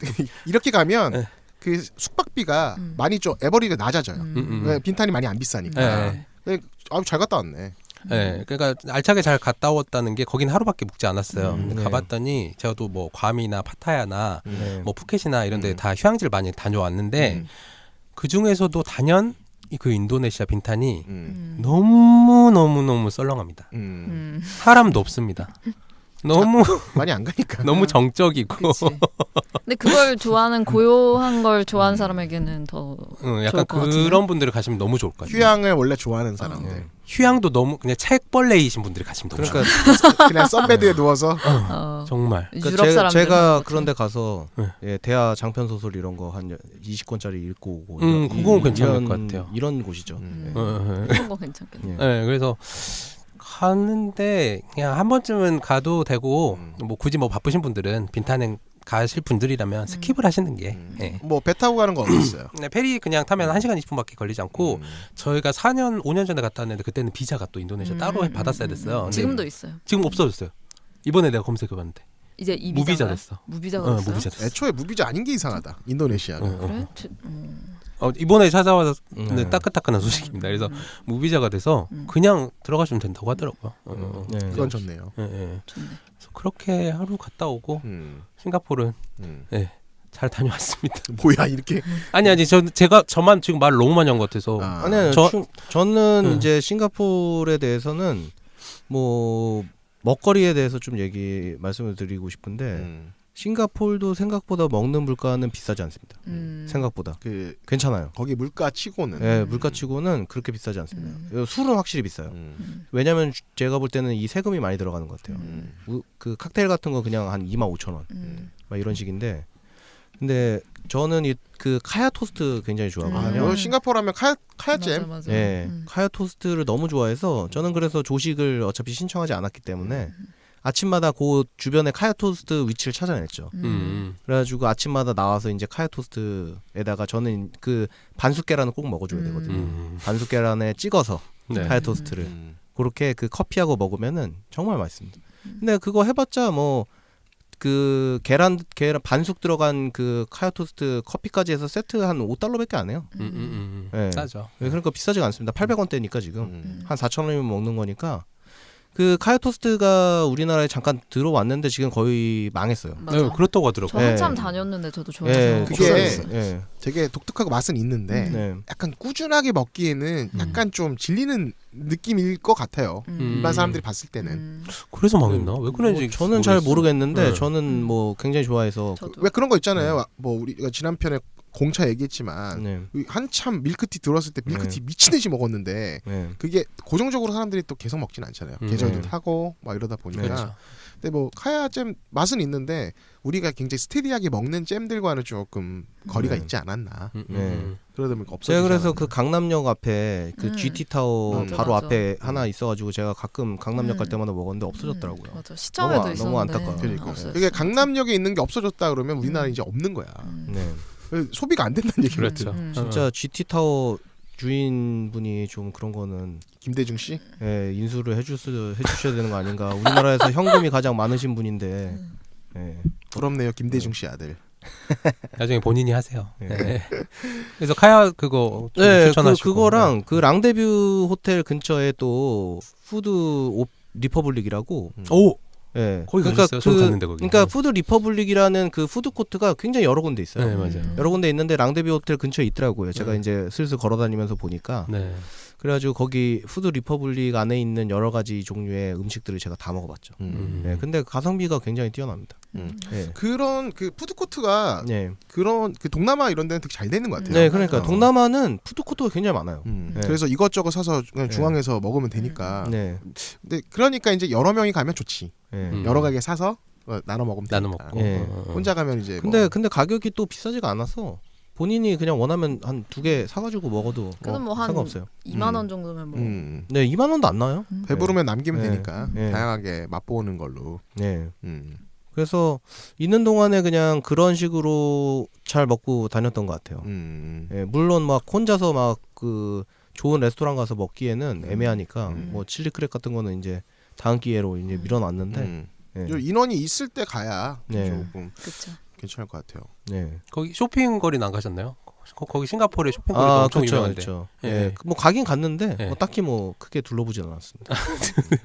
이렇게 가면 네. 그 숙박비가 많이 좀 에버리가 낮아져요. 왜 빈탄이 많이 안 비싸니까. 네. 아주 잘 갔다 왔네. 네, 그러니까 알차게 잘 갔다 왔다는 게 거긴 하루밖에 묵지 않았어요. 근데 네. 가봤더니 제가 또 뭐 괌이나 파타야나 네. 뭐 푸켓이나 이런데 다 휴양지를 많이 다녀왔는데 그 중에서도 단연 그 인도네시아 빈탄이 너무 썰렁합니다. 사람도 없습니다. 너무 많이 안 가니까. 너무 정적이고. 그치. 근데 그걸 좋아하는 고요한 걸 좋아하는 사람에게는 더 약간 좋을 것 같은데? 그런 분들이 가시면 너무 좋을 것 같아요. 휴양을 원래 좋아하는 사람들. 휴양도 너무 그냥 책벌레이신 분들이 가시면 너무 그러니까 좋아요. 그냥 선베드에 누워서 정말. 유럽 사람들 제가 그런데 가서 네. 예, 대하 장편 소설 이런 거 한 20권짜리 읽고 오고 그건 괜찮을 것 같아요. 이런 곳이죠. 그런 거 괜찮겠네. 네, 그래서 가는데 그냥 한 번쯤은 가도 되고 뭐 굳이 뭐 바쁘신 분들은 빈탄행 가실 분들이라면 스킵을 하시는 게 예. 뭐 배 타고 가는 거 어땠어요? 네, 페리 그냥 타면 1시간 20분밖에 걸리지 않고 저희가 4년 5년 전에 갔다 왔는데 그때는 비자가 또 인도네시아 따로 받았어야 됐어요. 근데 지금도 있어요. 지금 없어졌어요. 이번에 내가 검색해봤는데 이제 이 무비자 비자인가요? 됐어. 무비자가 됐어요? 무비자 됐어. 애초에 무비자 아닌 게 이상하다. 인도네시아는. 그래? 이번에 찾아와서 따끈따끈한 소식입니다. 그래서 무비자가 돼서 그냥 들어가시면 된다고 하더라고요. 네. 그건 좋네요. 예, 예. 좋네. 그래서 그렇게 하루 갔다 오고 싱가포르는 예, 잘 다녀왔습니다. 뭐야 이렇게. 아니 저만 지금 말 너무 많이 한 것 같아서 아니요. 저는 이제 싱가포르에 대해서는 뭐 먹거리에 대해서 좀 말씀을 드리고 싶은데 싱가포르도 생각보다 먹는 물가는 비싸지 않습니다. 생각보다 그 괜찮아요. 거기 물가 치고는. 네, 물가치고는 그렇게 비싸지 않습니다. 술은 확실히 비싸요. 왜냐하면 제가 볼 때는 이 세금이 많이 들어가는 것 같아요. 그 칵테일 같은 거 그냥 한 25,000원 막 이런 식인데, 근데 저는 그 카야 토스트 굉장히 좋아하거든요. 싱가포르 하면 카야잼. 맞아. 네, 카야 토스트를 너무 좋아해서 저는 그래서 조식을 어차피 신청하지 않았기 때문에 아침마다 그 주변에 카야 토스트 위치를 찾아냈죠. 그래가지고 아침마다 나와서 이제 카야 토스트에다가 저는 그 반숙 계란을 꼭 먹어줘야 되거든요. 반숙 계란에 찍어서 네. 카야 토스트를 그렇게 그 커피하고 먹으면은 정말 맛있습니다. 근데 그거 해봤자 뭐 그 계란 반숙 들어간 그 카야 토스트 커피까지 해서 세트 한 $5밖에 안 해요. 네. 싸죠. 그러니까 비싸지가 않습니다. 800원대니까 지금 한 4,000원이면 먹는 거니까. 그 카야 토스트가 우리나라에 잠깐 들어왔는데 지금 거의 망했어요. 네, 그렇다고 하더라고요. 저 한참 다녔는데 저도 좋아해서 네, 그게 되게 독특하고 맛은 있는데 네. 약간 꾸준하게 먹기에는 약간 좀 질리는 느낌일 것 같아요. 일반 사람들이 봤을 때는. 그래서 망했나? 왜 그런지 저는 잘 모르겠는데 네. 저는 뭐 굉장히 좋아해서 저도. 왜 그런 거 있잖아요. 뭐 우리가 지난 편에 공차 얘기했지만 네. 한참 밀크티 들어왔을 때 밀크티 미친 듯이 먹었는데 네. 그게 고정적으로 사람들이 또 계속 먹진 않잖아요. 계절도 타고 막 이러다 보니까. 그렇죠. 근데 뭐 카야잼 맛은 있는데 우리가 굉장히 스테디하게 먹는 잼들과는 조금 거리가 있지 않았나. 네. 그러다 보니까 없어지지 제가 그래서 않았나. 그 강남역 앞에 그 GT 타워 맞아, 바로 맞아. 앞에 하나 있어가지고 제가 가끔 강남역 갈 때마다 먹었는데 없어졌더라고요. 맞아. 시청에도 너무 있었는데 안타까워요. 그러니까. 없어졌어. 이게 강남역에 있는 게 없어졌다 그러면 우리나라 이제 없는 거야. 네. 소비가 안 된다는 얘기거든. 그렇죠. 진짜 GT 타워 주인분이 좀 그런 거는 김대중 씨? 인수를 해주셔야 되는 거 아닌가. 우리나라에서 현금이 가장 많으신 분인데. 부럽네요, 김대중 씨 아들. 나중에 본인이 하세요. 네. 네. 그래서 카야 그거 좀 네, 추천하시고. 그거랑 그 랑데뷰 호텔 근처에 또 푸드 리퍼블릭이라고. 오 예. 거기 가셨어요? 저도 갔는데 거기. 그러니까 푸드 리퍼블릭이라는 그 푸드 코트가 굉장히 여러 군데 있어요. 네 맞아요. 여러 군데 있는데 랑데뷰 호텔 근처에 있더라고요. 제가 이제 슬슬 걸어다니면서 보니까. 네. 그래가지고 거기 푸드 리퍼블릭 안에 있는 여러 가지 종류의 음식들을 제가 다 먹어봤죠. 네, 근데 가성비가 굉장히 뛰어납니다. 네. 그런 그 푸드코트가 네. 그런 그 동남아 이런 데는 되게 잘 되는 것 같아요. 네, 그러니까 어. 동남아는 푸드 코트가 굉장히 많아요. 네. 네. 그래서 이것저것 사서 그냥 중앙에서 먹으면 되니까. 네. 근데 그러니까 이제 여러 명이 가면 좋지. 네. 여러 가게 사서 나눠 먹으면 나눠 되니까. 먹고. 예. 혼자 가면 이제 근데 가격이 또 비싸지가 않아서 본인이 그냥 원하면 한 2개 사가지고 먹어도 그럼 뭐 한 상관없어요. 2만 원 정도면 뭐 네, 2만 원도 안 나와요. 배부르면 남기면 네. 되니까 네. 다양하게 맛보는 걸로. 네. 그래서 있는 동안에 그냥 그런 식으로 잘 먹고 다녔던 것 같아요. 예, 물론 막 혼자서 막 그 좋은 레스토랑 가서 먹기에는 애매하니까 뭐 칠리 크랙 같은 거는 이제 다음 기회로 이제 밀어놨는데. 예. 인원이 있을 때 가야 네. 조금 그렇죠. 괜찮을 것 같아요. 네. 거기 쇼핑거리는 안 가셨나요? 거기 싱가포르에 쇼핑거리가 엄청 그렇죠, 유명한데. 그렇죠. 예. 예. 뭐 가긴 갔는데 예. 뭐 딱히 뭐 크게 둘러보진 않았습니다.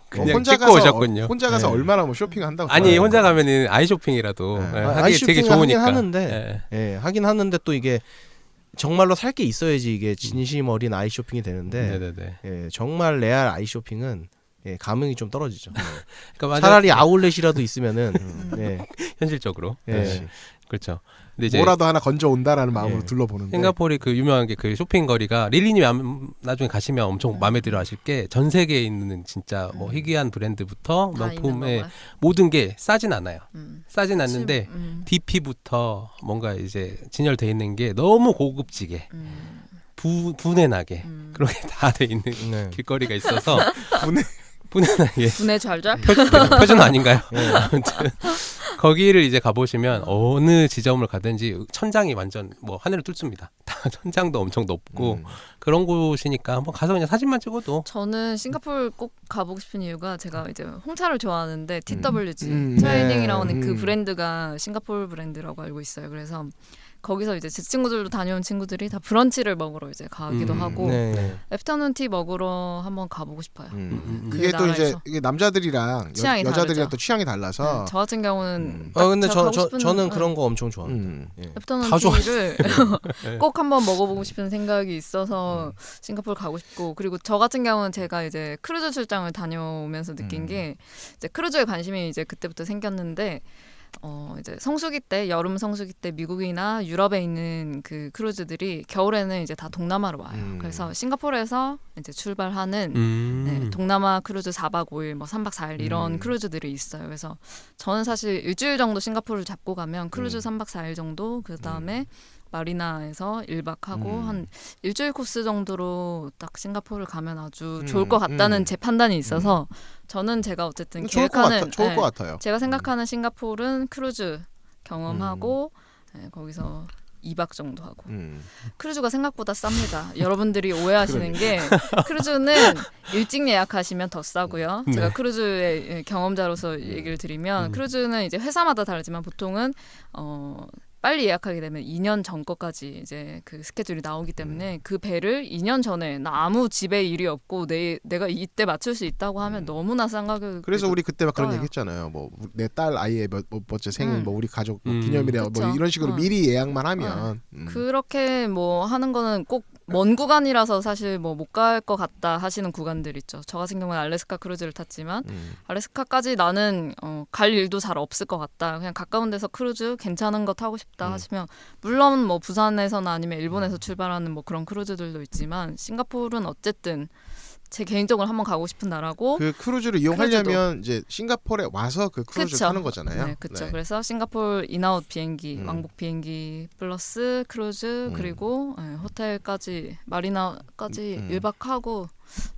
그냥 혼자 찍고 가서 오셨군요. 혼자 가서 네. 얼마나 뭐 쇼핑한다고. 아니 좋아해요. 혼자 가면은 아이 쇼핑이라도 네. 예, 아이 하기 되게 쇼핑을 좋으니까. 하긴 하는데, 예. 예, 하긴 하는데 또 이게 정말로 살 게 있어야지 이게 진심 어린 아이 쇼핑이 되는데 네네네. 예, 정말 레알 아이 쇼핑은 예, 감흥이 좀 떨어지죠. 그러니까 차라리 아울렛이라도 있으면은 예, 현실적으로. 예. 네. 그렇죠. 근데 이제 뭐라도 하나 건져 온다라는 마음으로 예. 둘러보는데 싱가포르이 그 유명한 게 그 쇼핑 거리가 릴리님 나중에 가시면 엄청 마음에 들어 하실 게 전 세계에 있는 진짜 뭐 희귀한 브랜드부터 다 있는 명품의 건가요? 모든 게 싸진 않아요. 싸진 않는데 음. DP부터 뭔가 이제 진열돼 있는 게 너무 고급지게 분해나게 그런 게 다 돼 있는 네. 길거리가 있어서 분해 분해나게 분해 잘잘. 표준 아닌가요? 예. 아무튼 거기를 이제 가보시면 어느 지점을 가든지 천장이 완전 뭐 하늘을 뚫습니다. 다 천장도 엄청 높고 그런 곳이니까 한번 가서 그냥 사진만 찍어도 저는 싱가포르 꼭 가보고 싶은 이유가 제가 이제 홍차를 좋아하는데 TWG 네. 트레이닝이라고 하는 그 브랜드가 싱가포르 브랜드라고 알고 있어요. 그래서 거기서 이제 제 친구들도 다녀온 친구들이 다 브런치를 먹으러 이제 가기도 하고 네. 애프터눈 티 먹으러 한번 가보고 싶어요. 그게 그 또 이제 나라에서. 이게 남자들이랑 취향이 여자들이랑 다르죠. 또 취향이 달라서 저 같은 경우는 근데 제가 가고 싶은- 저는 그런 거 엄청 좋아합니다. 예. 애프터눈 다 티를 꼭 한번 먹어보고 싶은 생각이 있어서 싱가포르 가고 싶고 그리고 저 같은 경우는 제가 이제 크루즈 출장을 다녀오면서 느낀 게 이제 크루즈에 관심이 이제 그때부터 생겼는데 이제 성수기 때 여름 성수기 때 미국이나 유럽에 있는 그 크루즈들이 겨울에는 이제 다 동남아로 와요. 그래서 싱가포르에서 이제 출발하는 네, 동남아 크루즈 4박 5일, 뭐 3박 4일 이런 크루즈들이 있어요. 그래서 저는 사실 일주일 정도 싱가포르를 잡고 가면 크루즈 3박 4일 정도 그 다음에 마리나에서 1박하고 한 일주일 코스 정도로 딱 싱가포르를 가면 아주 좋을 것 같다는 제 판단이 있어서 저는 제가 어쨌든 좋을 계획하는 좋을 것 같아요. 제가 생각하는 싱가포르는 크루즈 경험하고 네, 거기서 2박 정도 하고 크루즈가 생각보다 쌉니다. 여러분들이 오해하시는 게 크루즈는 일찍 예약하시면 더 싸고요. 제가 크루즈의 경험자로서 얘기를 드리면 크루즈는 이제 회사마다 다르지만 보통은 빨리 예약하게 되면 2년 전 거까지 이제 그 스케줄이 나오기 때문에 그 배를 2년 전에 나 아무 집에 일이 없고 내가 이때 맞출 수 있다고 하면 너무나 싼 가격. 그래서 우리 그때 막 그런 떠요. 얘기했잖아요. 뭐 내 딸 아이의 몇 번째 생일, 뭐 우리 가족 뭐 기념일이야, 뭐 그쵸. 이런 식으로 미리 예약만 하면 그렇게 뭐 하는 거는 꼭 먼 구간이라서 사실 뭐 못 갈 것 같다 하시는 구간들 있죠. 저 같은 경우는 알래스카 크루즈를 탔지만 알래스카까지 나는 갈 일도 잘 없을 것 같다. 그냥 가까운 데서 크루즈 괜찮은 거 타고 싶다 하시면 물론 뭐 부산에서나 아니면 일본에서 출발하는 뭐 그런 크루즈들도 있지만 싱가포르는 어쨌든 제 개인적으로 한번 가고 싶은 나라고 그 크루즈를 이용하려면 이제 싱가포르에 와서 그 크루즈를 그쵸. 타는 거잖아요. 네, 그렇죠. 그래서 싱가포르 인아웃 비행기, 왕복 비행기 플러스 크루즈 그리고 호텔까지 마리나까지 1박하고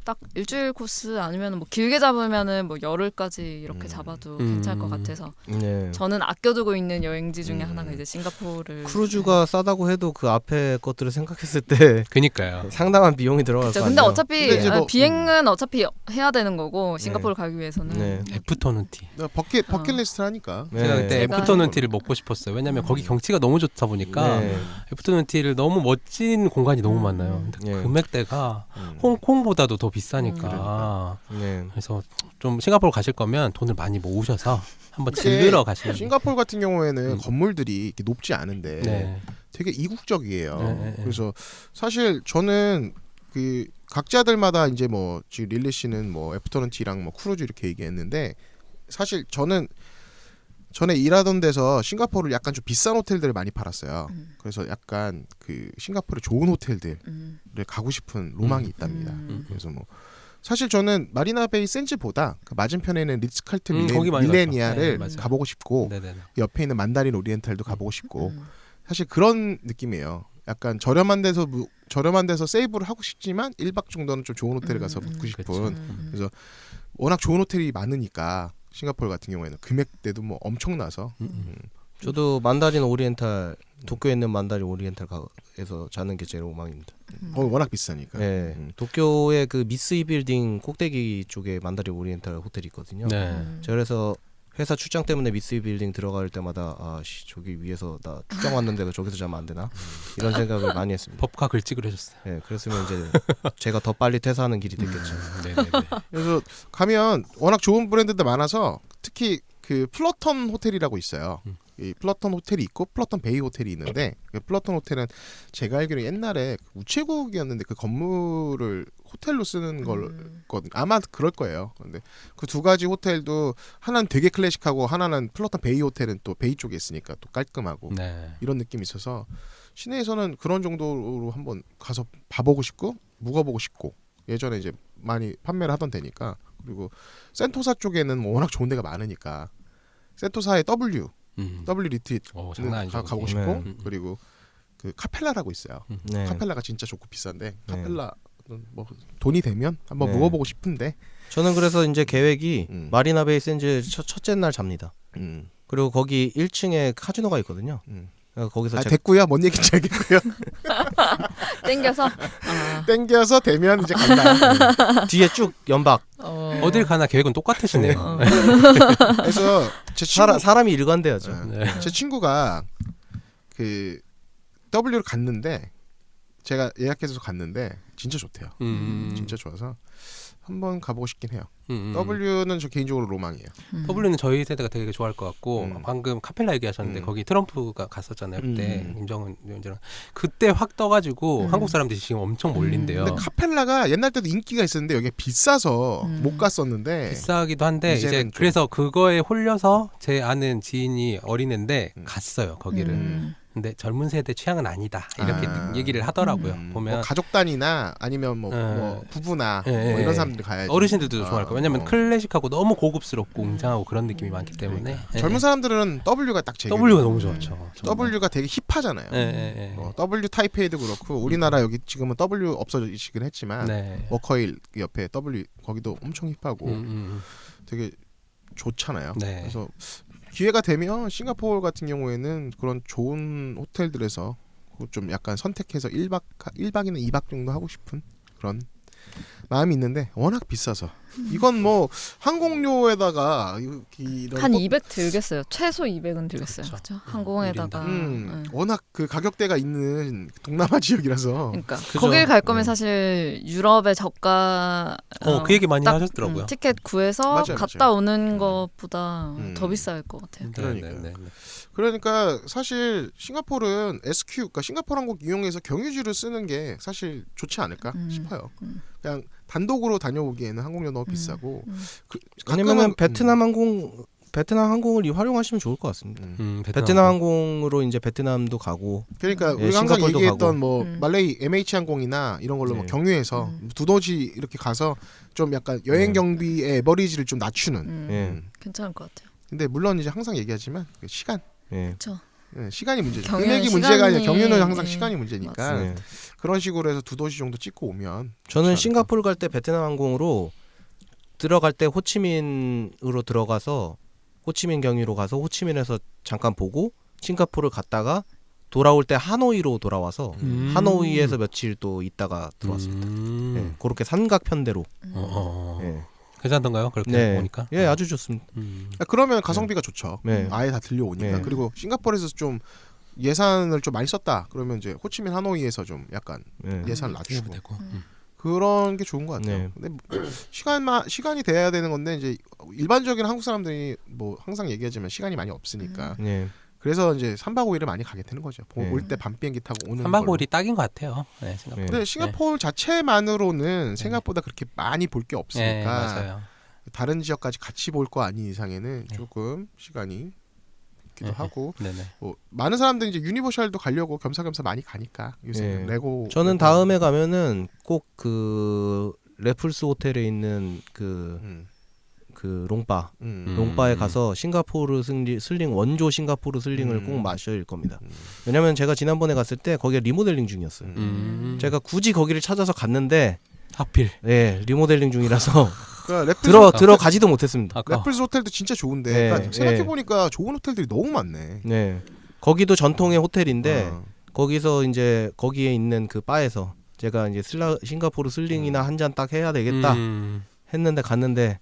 딱 일주일 코스 아니면 뭐 길게 잡으면은 뭐 열흘까지 이렇게 잡아도 괜찮을 것 같아서 네. 저는 아껴두고 있는 여행지 중에 하나가 이제 싱가포르를 크루즈가 싸다고 해도 그 앞에 것들을 생각했을 때 그니까요. 상당한 비용이 들어갈 거 그렇죠. 아니에요. 근데 어차피 근데 이제 뭐, 비행은 어차피 해야 되는 거고 싱가포르 가기 위해서는 네. 애프터눈 티. 버킷리스트 하니까. 네. 제가 그때 제가 애프터눈 티를 먹고 싶었어요. 왜냐면 거기 경치가 너무 좋다 보니까 네. 애프터눈 티를 너무 멋진 공간이 너무 많아요. 근데 네. 금액대가 홍콩보다도 더 비싸니까. 네. 그래서 좀 싱가포르 가실 거면 돈을 많이 모으셔서 한번 이게 즐기러 가시는. 싱가포르 같은 경우에는 건물들이 이렇게 높지 않은데 네. 되게 이국적이에요. 네. 그래서 사실 저는 그 각자들마다 이제 뭐 지금 릴리 씨는 뭐 애프터눈 티랑 뭐 크루즈 이렇게 얘기했는데 사실 저는 전에 일하던 데서 싱가포르를 약간 좀 비싼 호텔들을 많이 팔았어요. 그래서 약간 그 싱가포르의 좋은 호텔들을 가고 싶은 로망이 있답니다. 그래서 뭐 사실 저는 마리나베이 샌즈보다 그 맞은편에는 리츠칼튼 거기 많이 밀레니아를 갔죠. 네, 맞아요. 가보고 싶고 네네네. 옆에 있는 만다린 오리엔탈도 가보고 싶고 사실 그런 느낌이에요. 약간 저렴한 데서 세이브를 하고 싶지만 1박 정도는 좀 좋은 호텔에 가서 묵고 싶은. 그쵸. 그래서 워낙 좋은 호텔이 많으니까 싱가포르 같은 경우에는 금액대도 뭐 엄청나서 저도 만다린 오리엔탈 도쿄에 있는 만다린 오리엔탈에서 자는 게 제 로망입니다. 거기 워낙 비싸니까. 네. 도쿄의 그 미쓰이 빌딩 꼭대기 쪽에 만다린 오리엔탈 호텔이 있거든요. 네. 제가 그래서 회사 출장 때문에 미쓰이 빌딩 들어갈 때마다 저기 위에서 나 출장 왔는데 저기서 자면 안 되나 이런 생각을 많이 했습니다. 법과 글씨 그러셨어요. 네, 그랬으면 이제 제가 더 빨리 퇴사하는 길이 됐겠죠. 네네네. 그래서 가면 워낙 좋은 브랜드들 많아서 특히 그 플러턴 호텔이라고 있어요. 이 플러턴 호텔이 있고 플러턴 베이 호텔이 있는데 그 플러턴 호텔은 제가 알기로 옛날에 우체국이었는데 그 건물을 호텔로 쓰는 거거든. 아마 그럴 거예요. 근데 그 두 가지 호텔도 하나는 되게 클래식하고 하나는 플러턴 베이 호텔은 또 베이 쪽에 있으니까 또 깔끔하고 네. 이런 느낌이 있어서 시내에서는 그런 정도로 한번 가서 봐보고 싶고 묵어보고 싶고 예전에 이제 많이 판매를 하던 데니까 그리고 센토사 쪽에는 뭐 워낙 좋은 데가 많으니까 센토사의 W 리트릿 장난 아니죠. 가보고 거기. 싶고 네. 그리고 그 카펠라라고 있어요. 네. 카펠라가 진짜 좋고 비싼데 카펠라는 뭐 돈이 되면 한번 네. 묵어보고 싶은데 저는 그래서 이제 계획이 마리나 베이 샌즈 첫째 날 잡니다. 음. 그리고 거기 1층에 카지노가 있거든요. 거기서 됐고요. 뭔 얘기인지 알겠고요. 땡겨서 땡겨서 되면 이제 간다. 뒤에 쭉 연박. 어딜 가나 계획은 똑같으시네요. 그래서 제 친구, 사람이 일관돼야죠. 제 친구가 그 W를 갔는데 제가 예약해서 갔는데 진짜 좋대요. 진짜 좋아서 한번 가보고 싶긴 해요. W는 저 개인적으로 로망이에요. W는 저희 세대가 되게 좋아할 것 같고 방금 카펠라 얘기하셨는데 거기 트럼프가 갔었잖아요. 그때 김정은 위원장 그때 확 떠가지고 한국 사람들이 지금 엄청 몰린대요. 근데 카펠라가 옛날 때도 인기가 있었는데 여기 비싸서 못 갔었는데 비싸기도 한데 이제 이제는 좀- 그래서 그거에 홀려서 제 아는 지인이 어린애인데 갔어요 거기를. 근데 젊은 세대 취향은 아니다 이렇게 얘기를 하더라고요. 보면 뭐 가족 단위나 아니면 뭐 부부나 뭐 이런 사람들이 가야지. 어르신들도 좋아할 거예요. 왜냐면 클래식하고 너무 고급스럽고 웅장하고 그런 느낌이 많기 때문에 젊은 사람들은 W가 딱 제일 W가 너무 좋죠. W가 되게 힙하잖아요. W 타이페이도 그렇고 우리나라 여기 지금은 W 없어지긴 했지만 네. 워커힐 옆에 W 거기도 엄청 힙하고 되게 좋잖아요. 네. 그래서 기회가 되면 싱가포르 같은 경우에는 그런 좋은 호텔들에서 좀 약간 선택해서 1박이나 2박 정도 하고 싶은 그런 마음이 있는데 워낙 비싸서 이건 뭐 항공료에다가 이런 한 200 들겠어요. 최소 200은 들겠어요. 그렇죠? 항공에다가. 워낙 그 가격대가 있는 동남아 지역이라서 그러니까 그죠. 거길 갈 거면 사실 유럽의 저가 그 얘기 많이 딱, 하셨더라고요. 티켓 구해서 맞아요, 갔다 맞아요. 오는 것보다 더 비쌀 것 같아요. 그러니까요. 그러니까 사실 싱가포르는 SQ, 그러니까 싱가포르 항공 이용해서 경유지를 쓰는 게 사실 좋지 않을까 싶어요. 그냥 단독으로 다녀오기에는 항공료 너무 비싸고 왜냐면은 베트남 항공을 활용하시면 좋을 것 같습니다. 베트남 항공으로 이제 베트남도 가고 그러니까 예, 우리가 항상 싱가포르도 얘기했던 가고. 뭐 말레이 MH 항공이나 이런 걸로 뭐 네. 경유해서 두더지 이렇게 가서 좀 약간 여행 경비의 에버리지를 좀 낮추는. 예. 괜찮을 것 같아요. 근데 물론 이제 항상 얘기하지만 그 시간. 예. 그렇죠. 시간이 문제죠. 경유는 금액이 문제가 아니라 시간이- 경유는 항상 시간이 문제니까 네. 그런 식으로 해서 두더지 정도 찍고 오면 저는 좋지 싱가포르 갈 때 베트남 항공으로 들어갈 때 호치민으로 들어가서 호치민 경유로 가서 호치민에서 잠깐 보고 싱가포르를 갔다가 돌아올 때 하노이로 돌아와서 하노이에서 며칠 또 있다가 들어왔습니다. 예, 그렇게 삼각편대로. 예. 괜찮던가요? 그렇게 네. 보니까. 예, 아주 좋습니다. 않을까. 그러면 가성비가 좋죠. 네. 아예 다 들려오니까. 네. 그리고 싱가포르에서 좀 예산을 좀 많이 썼다. 그러면 이제 호치민 하노이에서 좀 약간 예. 예산을 낮추고 되고. 그런 게 좋은 것 같아요. 네. 근데 시간이 돼야 되는 건데 이제 일반적인 한국 사람들이 뭐 항상 얘기하지만 시간이 많이 없으니까 예. 그래서 이제 3박 5일을 많이 가게 되는 거죠. 네. 올 때 밤 비행기 타고 오는 3박 걸로. 5일이 딱인 것 같아요. 네, 싱가포르. 근데 싱가포르 자체만으로는 생각보다 그렇게 많이 볼 게 네, 없으니까 맞아요. 다른 지역까지 같이 볼 거 아닌 이상에는 네. 조금 시간이 있기도 네. 하고 네네. 뭐 많은 사람들이 이제 유니버셜도 가려고 겸사겸사 많이 가니까 요새 네. 레고 저는 다음에 가면은 꼭 그 레플스 호텔에 있는 그 롱바 롱바에 가서 싱가포르 슬링 원조 싱가포르 슬링을 꼭 마실 겁니다. 왜냐면 제가 지난번에 갔을 때 거기가 리모델링 중이었어요. 제가 굳이 거기를 찾아서 갔는데 하필. 예, 리모델링 중이라서 그러니까 레플스 들어가지도 못했습니다. 아까 레플스 호텔도 진짜 좋은데 네, 그러니까 생각해 보니까 좋은 호텔들이 너무 많네. 네. 거기도 전통의 호텔인데 어. 거기서 이제 거기에 있는 그 바에서 제가 이제 싱가포르 슬링이나 한 잔 딱 해야 되겠다 했는데 갔는데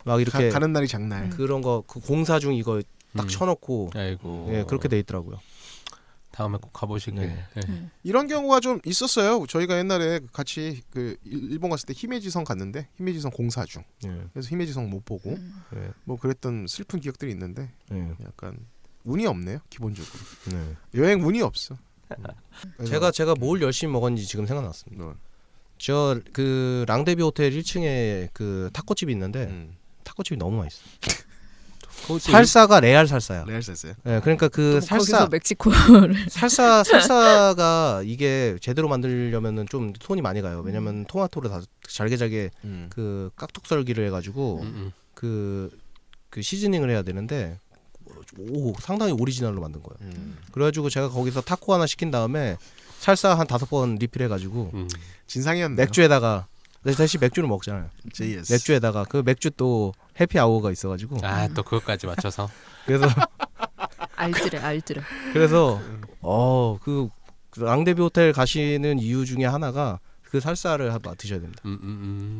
막 이렇게 가는 날이 장날. 그런 거 그 공사 중 이거 딱 쳐놓고 아이고. 예, 그렇게 돼 있더라고요. 다음에 꼭 가보시길. 네. 네. 이런 경우가 좀 있었어요. 저희가 옛날에 같이 그 일본 갔을 때 히메지성 갔는데 히메지성 공사 중. 예. 그래서 히메지성 못 보고 예. 뭐 그랬던 슬픈 기억들이 있는데 예. 약간 운이 없네요 기본적으로. 네. 여행 운이 없어. 제가 뭘 열심히 먹었는지 지금 생각났습니다. 네. 저 그 랑데비 호텔 1층에 그 타코집이 있는데 타코집이 너무 맛있어. 살사가 레알 살사야. 레알 살사요. 네, 그러니까 그 거기서 살사 멕시코를 살사가 이게 제대로 만들려면은 좀 손이 많이 가요. 왜냐면 토마토를 다 잘게 그 깍둑썰기를 해가지고 그 시즈닝을 해야 되는데 상당히 오리지널로 만든 거예요. 그래가지고 제가 거기서 타코 하나 시킨 다음에 살사 한 5번 리필해가지고 진상이었네요. 맥주에다가 다시 맥주를 먹잖아요. JS. 맥주에다가 그 맥주 또 해피 아워가 있어가지고 또 그것까지 맞춰서. 그래서 알뜰해. 그 랑데비 호텔 가시는 이유 중에 하나가 그 살사를 드셔야 됩니다.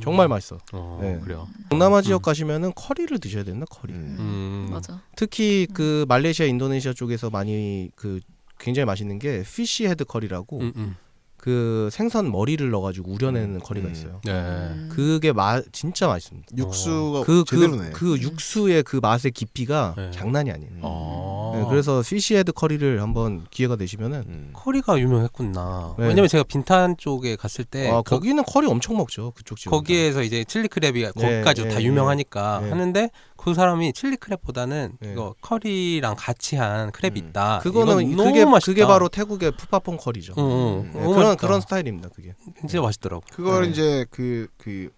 정말 맛있어. 네. 그래요. 동남아 지역 가시면은 커리를 드셔야 된다. 커리. 맞아. 특히 그 말레이시아, 인도네시아 쪽에서 많이 그 굉장히 맛있는 게 피쉬 헤드 커리라고 그 생선 머리를 넣어가지고 우려내는 커리가 있어요. 네. 그게 진짜 맛있습니다. 육수가 그 제대로네. 육수의 그 맛의 깊이가 네. 장난이 아니에요. 네, 그래서 피쉬 헤드 커리를 한번 기회가 되시면은 커리가 유명했구나. 네. 왜냐면 제가 빈탄 쪽에 갔을 때 거기는 커리 엄청 먹죠. 그쪽 지역. 거기에서 이제 칠리 크랩이 거기까지 다 유명하니까 하는데 그 사람이 칠리 크랩보다는 이거 커리랑 같이 한 크랩이 있다. 그거는 너무 맛있다. 그게 바로 태국의 푸파퐁 커리죠. 그런 스타일입니다. 그게 진짜 맛있더라고. 그걸 이제 그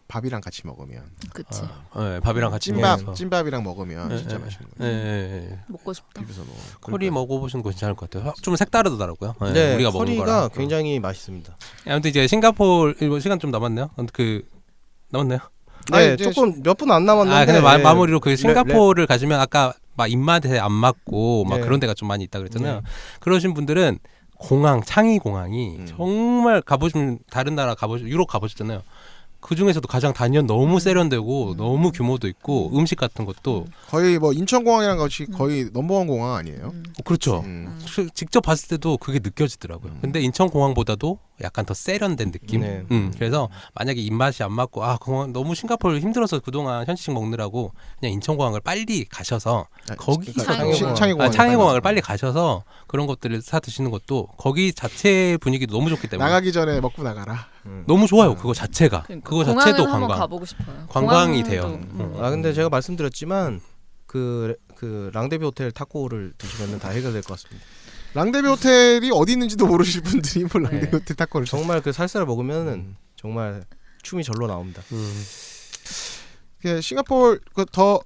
밥이랑 같이 먹으면. 그치. 네, 밥이랑 같이 찐밥이랑 먹으면 진짜 맛있는 거예요. 먹고 싶다. 비벼서 먹어. 커리 먹어보시는 거 괜찮을 것 같아요. 좀 색다르더라고요. 네, 우리가 먹은 커리가 거랑. 굉장히 맛있습니다. 아무튼 이제 싱가포르 시간 좀 남았네요. 남았나요? 네, 조금 몇 분 안 남았는데. 근데 마무리로 그 싱가포르를 가시면 아까 막 입맛에 안 맞고 막 그런 데가 좀 많이 있다 그랬잖아요. 그러신 분들은 창이 공항이 정말 가보시면 다른 나라 유럽 가보셨잖아요. 그 중에서도 가장 단연 너무 세련되고 너무 규모도 있고 음식 같은 것도 거의 뭐 인천공항이랑 같이 거의 넘버원 공항 아니에요? 그렇죠. 직접 봤을 때도 그게 느껴지더라고요. 근데 인천공항보다도 약간 더 세련된 느낌. 그래서 만약에 입맛이 안 맞고 공항 너무 싱가포르 힘들어서 그동안 현지식 먹느라고 그냥 인천공항을 빨리 가셔서 창의공항을 빨리 가셔서 그런 것들을 사 드시는 것도 거기 자체 분위기도 너무 좋기 때문에 나가기 전에 먹고 나가라. 너무 좋아요. 그거 자체가. 그러니까. 그거 자체도 한번 관광. 가보고 싶어요. 관광이 돼요. 근데 제가 말씀드렸지만 그 랑데비 호텔 타코를 드시면 다 해결될 것 같습니다. 랑데비 호텔이 어디 있는지도 모르실 분들이 뭐 랑데비 호텔 타코를 정말 그 살사를 먹으면은 정말 춤이 절로 나옵니다. 싱가포르 더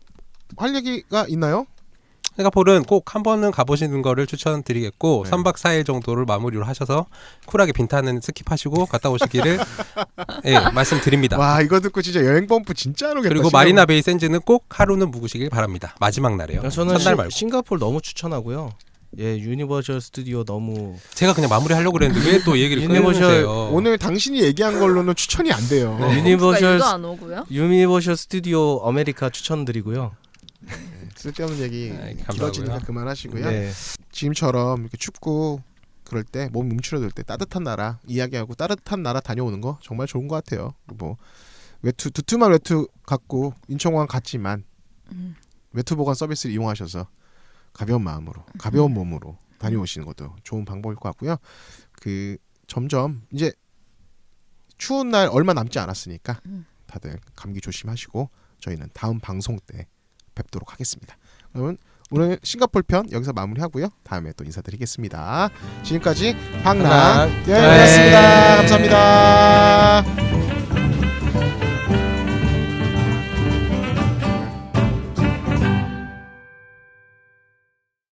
할 얘기가 있나요? 싱가포르는 꼭 한 번은 가보시는 거를 추천드리겠고 3박 4일 정도를 마무리로 하셔서 쿨하게 빈탄은 스킵하시고 갔다 오시기를 말씀드립니다. 와 이거 듣고 진짜 여행 펌프 진짜 안 오겠다. 그리고 마리나 베이 샌즈는 꼭 하루는 묵으시길 바랍니다. 마지막 날이에요. 저는 첫날 말고. 싱가포르 너무 추천하고요. 유니버셜 스튜디오 너무 제가 그냥 마무리하려고 그랬는데 왜 또 얘기를 끊으세요? 오늘 당신이 얘기한 걸로는 추천이 안 돼요. 유니버셜 안 오고요? 유니버셜 스튜디오 아메리카 추천드리고요. 쓸데없는 얘기 길어지니까 그만하시고요. 네. 지금처럼 이렇게 춥고 그럴 때 몸 움츠러들 때 따뜻한 나라 이야기하고 따뜻한 나라 다녀오는 거 정말 좋은 것 같아요. 뭐 두툼한 외투 갖고 인천공항 갔지만 외투 보관 서비스를 이용하셔서 가벼운 마음으로 가벼운 몸으로 다녀오시는 것도 좋은 방법일 것 같고요. 점점 이제 추운 날 얼마 남지 않았으니까 다들 감기 조심하시고 저희는 다음 방송 때 뵙도록 하겠습니다. 그러면 오늘 싱가포르 편 여기서 마무리하고요. 다음에 또 인사드리겠습니다. 지금까지 방랑 여행이었습니다. 감사합니다.